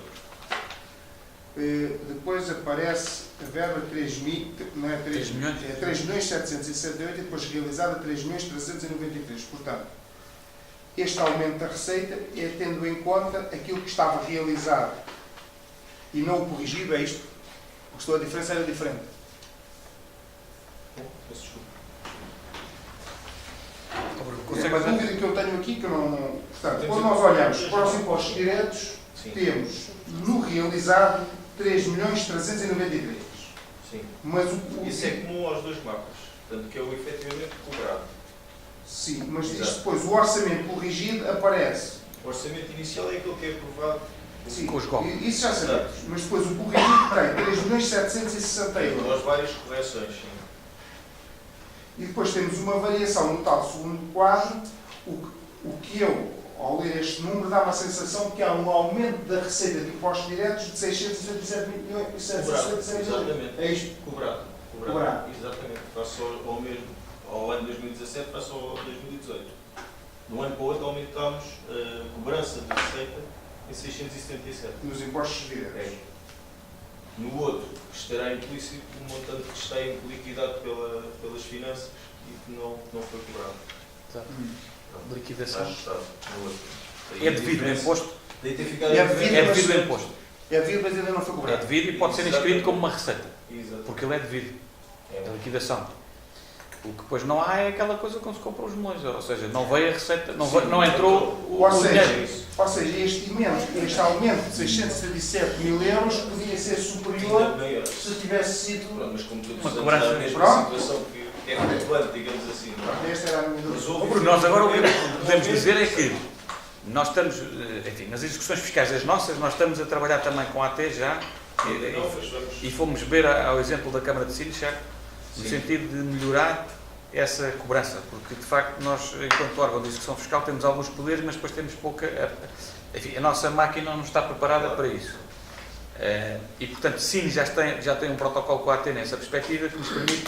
Depois aparece a verba 3.768 e depois realizada 3.393. Portanto, este aumento da receita é tendo em conta aquilo que estava realizado e não o corrigido, é isto. Porque a diferença era diferente. É uma dúvida que eu tenho aqui, que eu não... Portanto, quando nós olhamos para os impostos diretos, temos no realizado 3.393. Sim. Mas isso é comum aos dois mapas, portanto, que é o efetivamente cobrado. Sim, mas isto depois, o orçamento corrigido aparece. O orçamento inicial é aquele que é aprovado. Sim, com os golpes. isso já sabemos. Mas depois o corrigido tem 3.768. Nós várias correções, sim. E depois temos uma variação no tal segundo quadro, o que eu, ao ler este número, dá uma sensação de que há um aumento da receita de impostos diretos de 667 milhões e 767 milhões. Exatamente. É isto? Cobrado. Exatamente. Face ao ano 2017, face ao 2018. De um ano para o outro aumentámos a cobrança de receita em 677. Nos impostos diretos. É. No outro, estará implícito o montante que está liquidado pelas finanças e que não foi cobrado. Exato. Está Liquidação. ajustado no outro. É devido o imposto. Daí ter ficado É devido, É devido o imposto. É devido, mas ainda não foi É cobrado. devido e pode ser inscrito como uma receita. Exatamente. Porque ele é devido. É a liquidação. O que depois não há é aquela coisa quando se compra os melões, ou seja, não veio a receita, não entrou Ou o dinheiro. seja, este aumento de 637 mil euros podia ser superior Ainda maior. se tivesse sido. Pronto, mas como todos Uma os anos cobrança. há a mesma Pronto. situação que é flutuante, digamos assim. Não é? Esta era a minha Mas dúvida. houve Bruno, nós agora o que efetivamente podemos dizer é que nós estamos, enfim, nas execuções fiscais das nossas, nós estamos a trabalhar também com a AT já, Não, mas vamos. e fomos ver ao exemplo da Câmara de Sines, certo? No Sim. sentido de melhorar essa cobrança, porque de facto nós, enquanto órgão de execução fiscal, temos alguns poderes, mas depois temos pouca. Enfim, a nossa máquina não está preparada para isso. E portanto, sim, já tem um protocolo com a AT nessa perspectiva que nos permite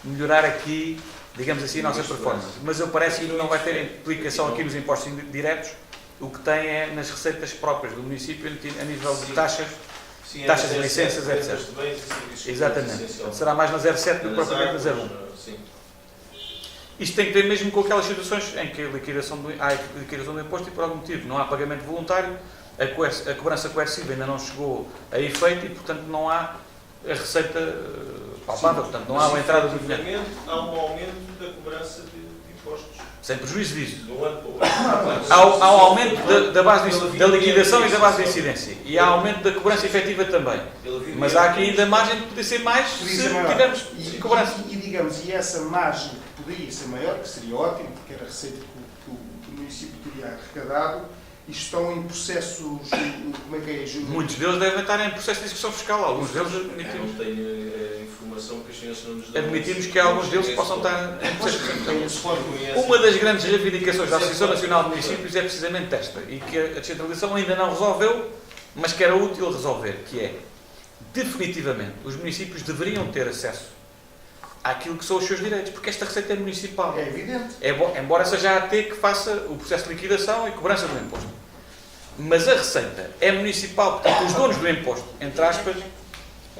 melhorar aqui, digamos assim, a nossa performance. Mas eu parece que não vai ter implicação aqui nos impostos diretos, o que tem é nas receitas próprias do município a nível de Sim. taxas. Sim, taxas é de licenças, vendas etc. de bens e serviços Exatamente. essencial. Será mais na 07 do que Nas propriamente na águas, 01. sim. Isto tem que ver mesmo com aquelas situações em que há liquidação do imposto e por algum motivo não há pagamento voluntário, a cobrança coerciva ainda não chegou a efeito e, portanto, não há a receita palpável, portanto, não há a entrada do dinheiro. Efetivamente, há um aumento da cobrança de impostos Sem prejuízo disso. de um ano para o outro. Há um aumento da base da liquidação e da base de incidência. E há aumento da cobrança efetiva também. Mas há aqui ainda margem de poder ser mais se Podia ser maior. tivermos E, cobrança. digamos, e essa margem que poderia ser maior, que seria ótimo, porque era a receita que o município teria arrecadado, e estão em processos, como é que é, Júlio? Muitos deles devem estar em processo de execução fiscal. Alguns deles Eu admitimos. não tenho a informação que as senhoras não nos dão. Admitimos que alguns deles possam estar em processo de execução fiscal. Conhece. Uma das grandes reivindicações da Associação Nacional de Municípios é precisamente esta, e que a descentralização ainda não resolveu, mas que era útil resolver, que é, definitivamente, os municípios deveriam ter acesso àquilo que são os seus direitos, porque esta receita é municipal. É evidente. Embora seja a AT que faça o processo de liquidação e cobrança do imposto. Mas a receita é municipal, portanto, os donos do imposto, entre aspas,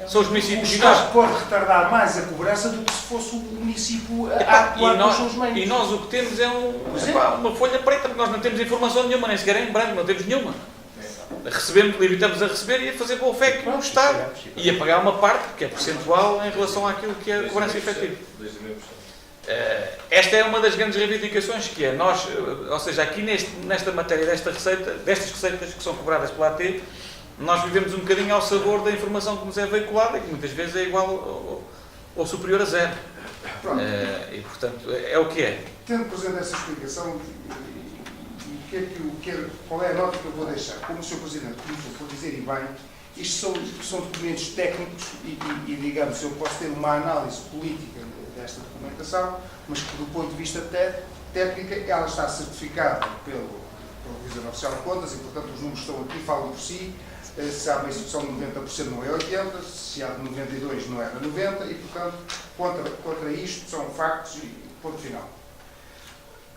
são os O municípios. E nós, Estado pode retardar mais a cobrança do que se fosse o município a atuar com os seus meios. e nós o que temos é uma folha preta, porque nós não temos informação nenhuma, nem sequer em branco, não temos nenhuma. Recebemos, limitamos a receber e a fazer boa fé que o Estado e a pagar uma parte, que é percentual, em relação àquilo que é a cobrança efetiva. 2,5%. Esta é uma das grandes reivindicações, que é nós, ou seja, aqui nesta matéria destas receitas que são cobradas pela AT, nós vivemos um bocadinho ao sabor da informação que nos é veiculada e que muitas vezes é igual ou superior a zero. Pronto. E portanto é o que é. Tendo presente essa explicação, qual é a nota que eu vou deixar? Como o Sr. Presidente começou por dizer, e bem, isto são documentos técnicos e, digamos, eu posso ter uma análise política desta documentação, mas que, do ponto de vista técnico, ela está certificada pelo Revisor Oficial de Contas e, portanto, os números estão aqui, falam por si. Se há uma execução de 90% não é 80%, se há de 92% não era 90%, e, portanto, contra isto são factos e ponto final.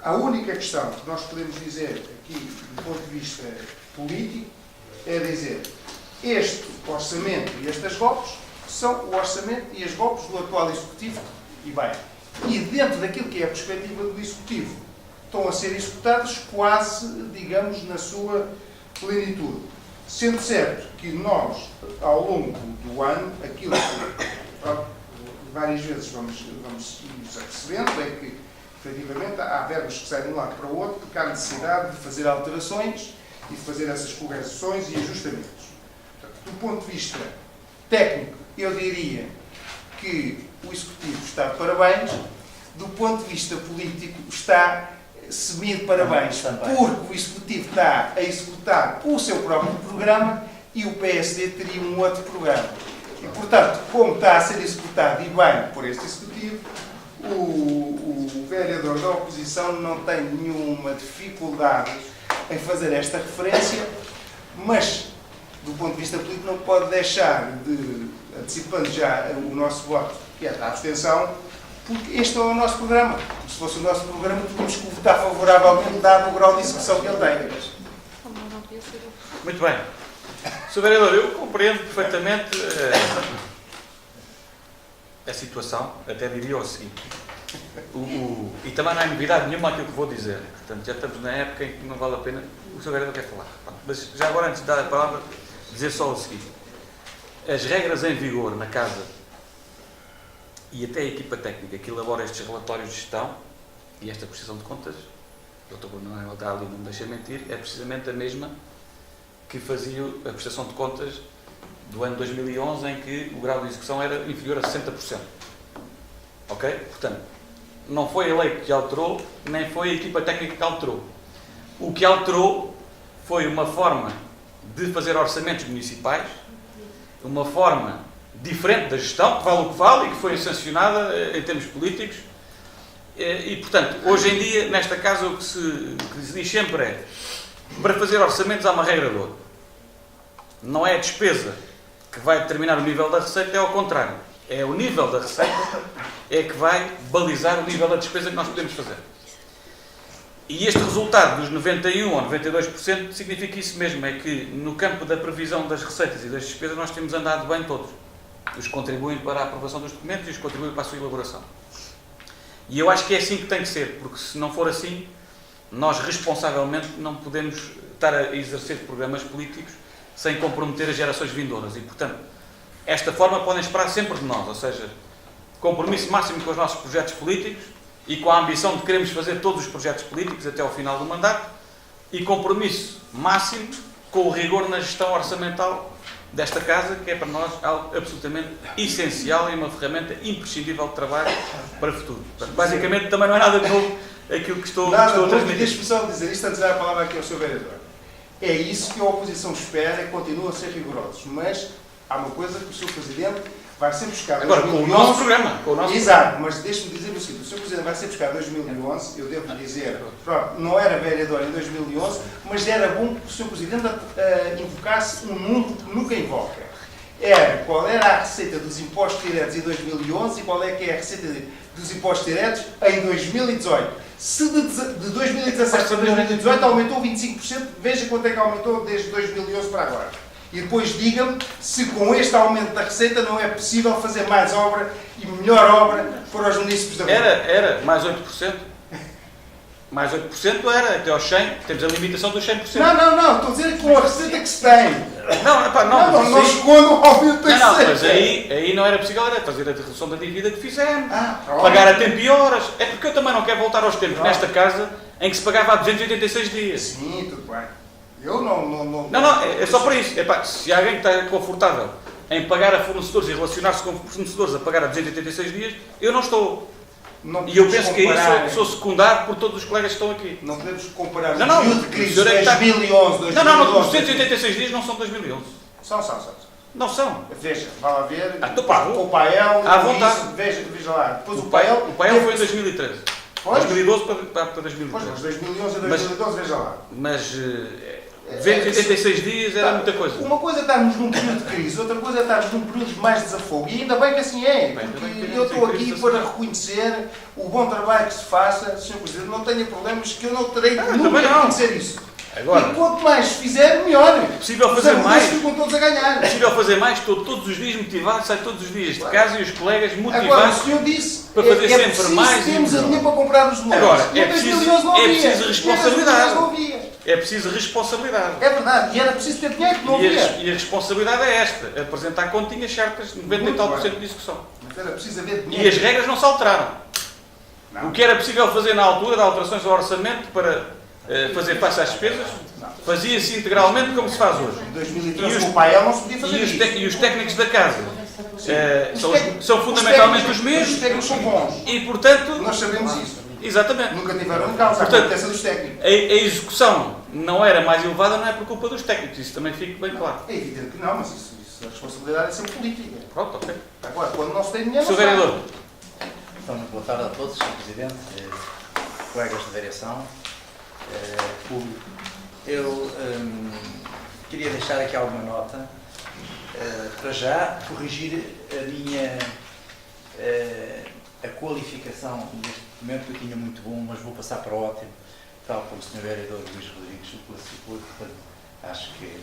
A única questão que nós podemos dizer aqui, do ponto de vista político, é dizer este orçamento e estas golpes são o orçamento e as golpes do atual Executivo e bem. E dentro daquilo que é a perspectiva do Executivo, estão a ser executados quase, digamos, na sua plenitude. Sendo certo que nós, ao longo do ano, aquilo que várias vezes vamos nos apercebendo é que, efetivamente, há verbos que saem de um lado para o outro porque há necessidade de fazer alterações e de fazer essas correções e ajustamentos. Portanto, do ponto de vista técnico, eu diria que o Executivo está de parabéns, do ponto de vista político está semi de parabéns, porque o Executivo está a executar o seu próprio programa e o PSD teria um outro programa. E, portanto, como está a ser executado e bem por este Executivo, o vereador da oposição não tem nenhuma dificuldade em fazer esta referência, mas, do ponto de vista político, não pode deixar de, antecipando já o nosso voto, que é a abstenção, porque este é o nosso programa. Se fosse o nosso programa, tínhamos que votar favoravelmente, dado o grau de execução que ele tem. Muito bem. Sr. Vereador, eu compreendo perfeitamente a situação, até diria o seguinte. E também não é novidade nenhuma aquilo que vou dizer. Portanto, já estamos na época em que não vale a pena. O Sr. Vereador quer falar. Mas já agora, antes de dar a palavra, dizer só o seguinte. As regras em vigor na Casa e até a equipa técnica que elabora estes relatórios de gestão e esta prestação de contas, o Dr. Bruno Manuel está ali, não me deixa mentir, é precisamente a mesma que fazia a prestação de contas do ano 2011, em que o grau de execução era inferior a 60%. Ok? Portanto, não foi a lei que alterou, nem foi a equipa técnica que alterou. O que alterou foi uma forma de fazer orçamentos municipais, uma forma diferente da gestão, que vale o que vale e que foi sancionada em termos políticos. E, portanto, hoje em dia, nesta casa, o que se diz sempre é: para fazer orçamentos há uma regra de ouro. Não é a despesa que vai determinar o nível da receita, é ao contrário. É o nível da receita é que vai balizar o nível da despesa que nós podemos fazer. E este resultado dos 91% ou 92% significa isso mesmo, é que no campo da previsão das receitas e das despesas nós temos andado bem todos. Os contribuem para a aprovação dos documentos e os contribuem para a sua elaboração. E eu acho que é assim que tem que ser, porque se não for assim, nós responsavelmente não podemos estar a exercer programas políticos sem comprometer as gerações vindouras. E, portanto, esta forma podem esperar sempre de nós, ou seja, compromisso máximo com os nossos projetos políticos e com a ambição de queremos fazer todos os projetos políticos até ao final do mandato, e compromisso máximo com o rigor na gestão orçamental desta casa, que é para nós algo absolutamente essencial e uma ferramenta imprescindível de trabalho para o futuro. Portanto, basicamente, também não é nada de novo aquilo que estou a transmitir. Deixe-me só dizer isto, antes de dar a palavra aqui ao Sr. Vereador. É isso que a oposição espera, e continua a ser rigorosos. Mas há uma coisa que o Sr. Presidente vai sempre buscar. Agora, 2011, com o nosso programa. Com o nosso exato, mas deixe-me dizer o seguinte: o Sr. Presidente vai sempre buscar 2011, eu devo dizer, pronto, não era vereador em 2011, mas era bom que o Sr. Presidente invocasse um mundo que nunca invoca. Era qual era a receita dos impostos diretos em 2011 e qual é que é a receita dos impostos diretos em 2018. Se de 2017 para 2018 aumentou 25%, veja quanto é que aumentou desde 2011 para agora. E depois diga-me se com este aumento da receita não é possível fazer mais obra e melhor obra para os municípios da região. Era mais 8%. Mais 8% era, até aos 100, temos a limitação dos 100%. Não, estou a dizer que com a receita que se tem. Não escondo o aumento da receita. Mas aí não era possível, era fazer a redução da dívida que fizemos, pronto. pagar a tempo e horas. É porque eu também não quero voltar aos tempos nesta casa em que se pagava há 286 dias. Sim, tudo bem. Eu não... Não, é só para isso. Epá, se alguém está confortável em pagar a fornecedores e relacionar-se com fornecedores a pagar a 286 dias, eu não estou. E eu penso que aí sou secundado por todos os colegas que estão aqui. Não podemos comparar não, o período de crise de 2011, 2012... Não, os 286 dias não são de 2011. São. Não são. Veja, vá lá ver. Com o Pael, à vontade. Veja lá. Depois o Pael foi em 2013. Pois? 2012 para 2013. Pois, mas 2011 a 2012, veja lá. Mas 286 dias era muita coisa. Uma coisa é estarmos num período de crise, outra coisa é estarmos num período de mais desafogo. E ainda bem que assim é. Porque eu estou aqui para reconhecer o bom trabalho que se faça, Sr. Presidente. Não tenha problemas, que eu não terei nunca a reconhecer isso. Agora, e quanto mais fizer, melhor. É possível fazer mais. Ficam todos a ganhar. É possível fazer mais. Estou todos os dias motivado, saio todos os dias de casa e os colegas motivados. Agora, o senhor disse para fazer sempre mais. Temos a dinheiro para comprar os melhores. Agora, é preciso responsabilidade. É preciso responsabilidade. É verdade, e era preciso ter dinheiro que não havia. E a responsabilidade é esta: apresentar continhas certas, 90 e tal % de execução. Mas era preciso haver dinheiro. E as regras não se alteraram. Não. O que era possível fazer na altura de alterações ao orçamento para fazer face às despesas, fazia-se integralmente como se faz hoje. Em 2013, com o Pael não se podia fazer isso. E os técnicos da casa são fundamentalmente os mesmos. Os técnicos são bons. E, portanto, nós sabemos isso. Exatamente. Nunca tiveram em causa a competência dos técnicos. A execução não era mais elevada, não é por culpa dos técnicos. Isso também fica bem claro. É evidente que não, mas isso, a responsabilidade é sempre política. Pronto, ok. Agora, quando não se tem dinheiro, Sr. Vereador. Então, muito boa tarde a todos, Sr. Presidente, colegas de direção, público. Eu queria deixar aqui alguma nota, para já corrigir a minha a qualificação deste documento, que eu tinha muito bom, mas vou passar para ótimo, tal como o Sr. Vereador Luís Rodrigues o classificou, portanto, acho que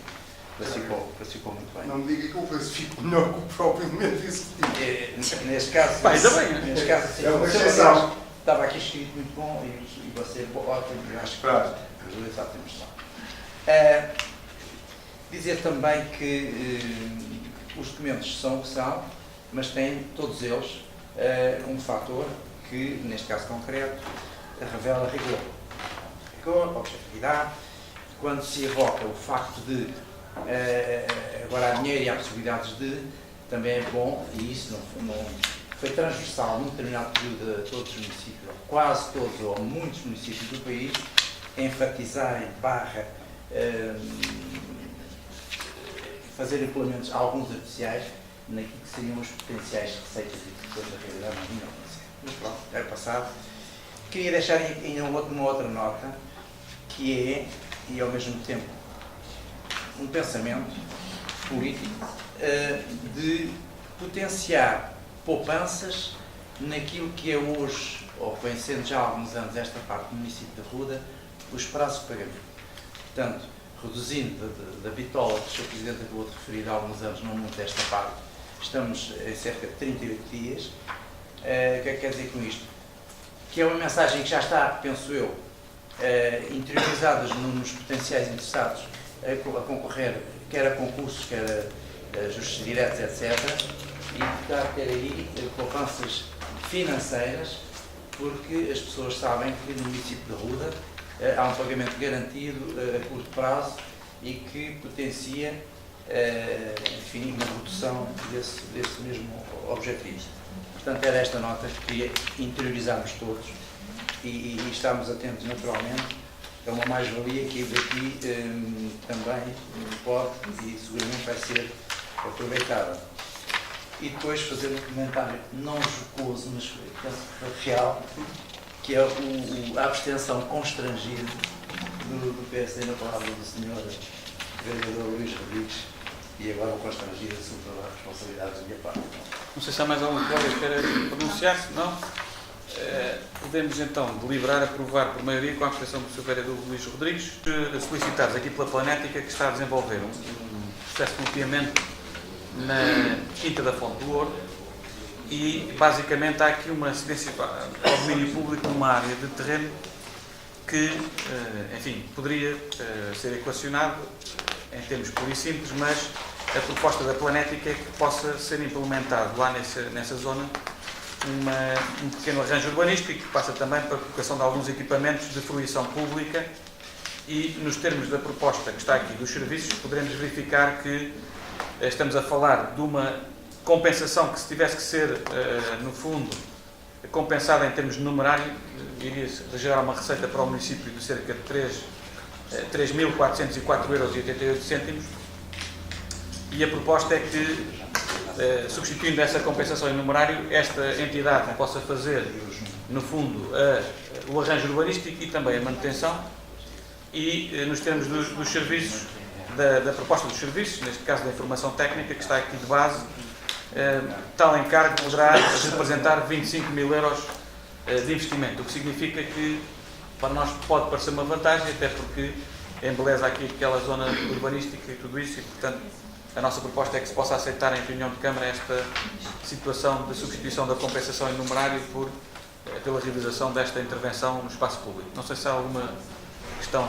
classificou muito bem. Não me diga que eu classifico melhor que o próprio elemento executivo. Neste caso, ainda caso é uma exceção. Estava aqui escrito muito bom e você ótimo, eu acho que os dois ótimos são. Dizer também que os documentos são o que são, mas têm todos eles um fator que, neste caso concreto, revela rigor. Rigor, objetividade. Quando se evoca o facto de agora há dinheiro e há possibilidades de, também é bom, e isso não foi transversal num determinado período de todos os municípios, quase todos ou muitos municípios do país, enfatizarem fazer implementos alguns artificiais naquilo que seriam os potenciais receitas e depois da realidade não vinham a acontecer. Mas pronto, era passado. Queria deixar ainda uma outra nota, que é, e ao mesmo tempo, um pensamento político de potenciar poupanças naquilo que é hoje, ou vem sendo já há alguns anos, esta parte do município de Ruda, os prazos de pagamento. Portanto, reduzindo da bitola que o Sr. Presidente acabou de referir há alguns anos, não muito desta parte, estamos em cerca de 38 dias. O que é que quer dizer com isto? Que é uma mensagem que já está, penso eu, interiorizada nos potenciais interessados a concorrer, quer a concursos, quer a ajustes diretos, etc. E tentar ter aí poupanças financeiras, porque as pessoas sabem que no município de Ruda há um pagamento garantido a curto prazo e que potencia, enfim, uma redução desse mesmo objetivo. Portanto, era esta nota que queria interiorizarmos todos e estarmos atentos naturalmente. É uma mais-valia que daqui também pode e seguramente vai ser aproveitada. E depois fazer um comentário não jocoso, mas real, que é a abstenção constrangida do PSD na palavra do Sr. Vereador Luís Rodrigues, e agora o constrangido assume toda a responsabilidade da minha parte. Não sei se há mais alguma colega que queira pronunciar-se, não? Podemos então deliberar, aprovar por maioria com a abstenção do Sr. Vereador Luís Rodrigues, solicitados aqui pela Planética, que está a desenvolver um processo de mapeamento na Quinta da Fonte do Ouro e basicamente há aqui uma cedência ao domínio público numa área de terreno que, enfim, poderia ser equacionado em termos puros e simples, mas a proposta da Planética é que possa ser implementado lá nessa zona um pequeno arranjo urbanístico que passa também para a colocação de alguns equipamentos de fruição pública e, nos termos da proposta que está aqui dos serviços, poderemos verificar que estamos a falar de uma compensação que, se tivesse que ser, no fundo, compensada em termos de numerário, iria gerar uma receita para o município de cerca de 3.404,88 €. E a proposta é que, substituindo essa compensação em numerário, esta entidade possa fazer, no fundo, o arranjo urbanístico e também a manutenção e, nos termos dos serviços, da proposta dos serviços, neste caso da informação técnica, que está aqui de base, tal encargo poderá representar 25.000 € de investimento, o que significa que para nós pode parecer uma vantagem, até porque embeleza aqui aquela zona urbanística e tudo isso, e portanto a nossa proposta é que se possa aceitar em reunião de Câmara esta situação de substituição da compensação em numerário pela realização desta intervenção no espaço público. Não sei se há alguma questão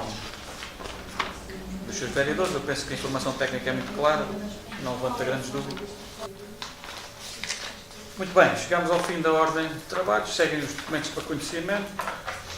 dos seus vereadores, eu penso que a informação técnica é muito clara, não levanta grandes dúvidas. Muito bem, chegamos ao fim da ordem de trabalho, seguem os documentos para conhecimento.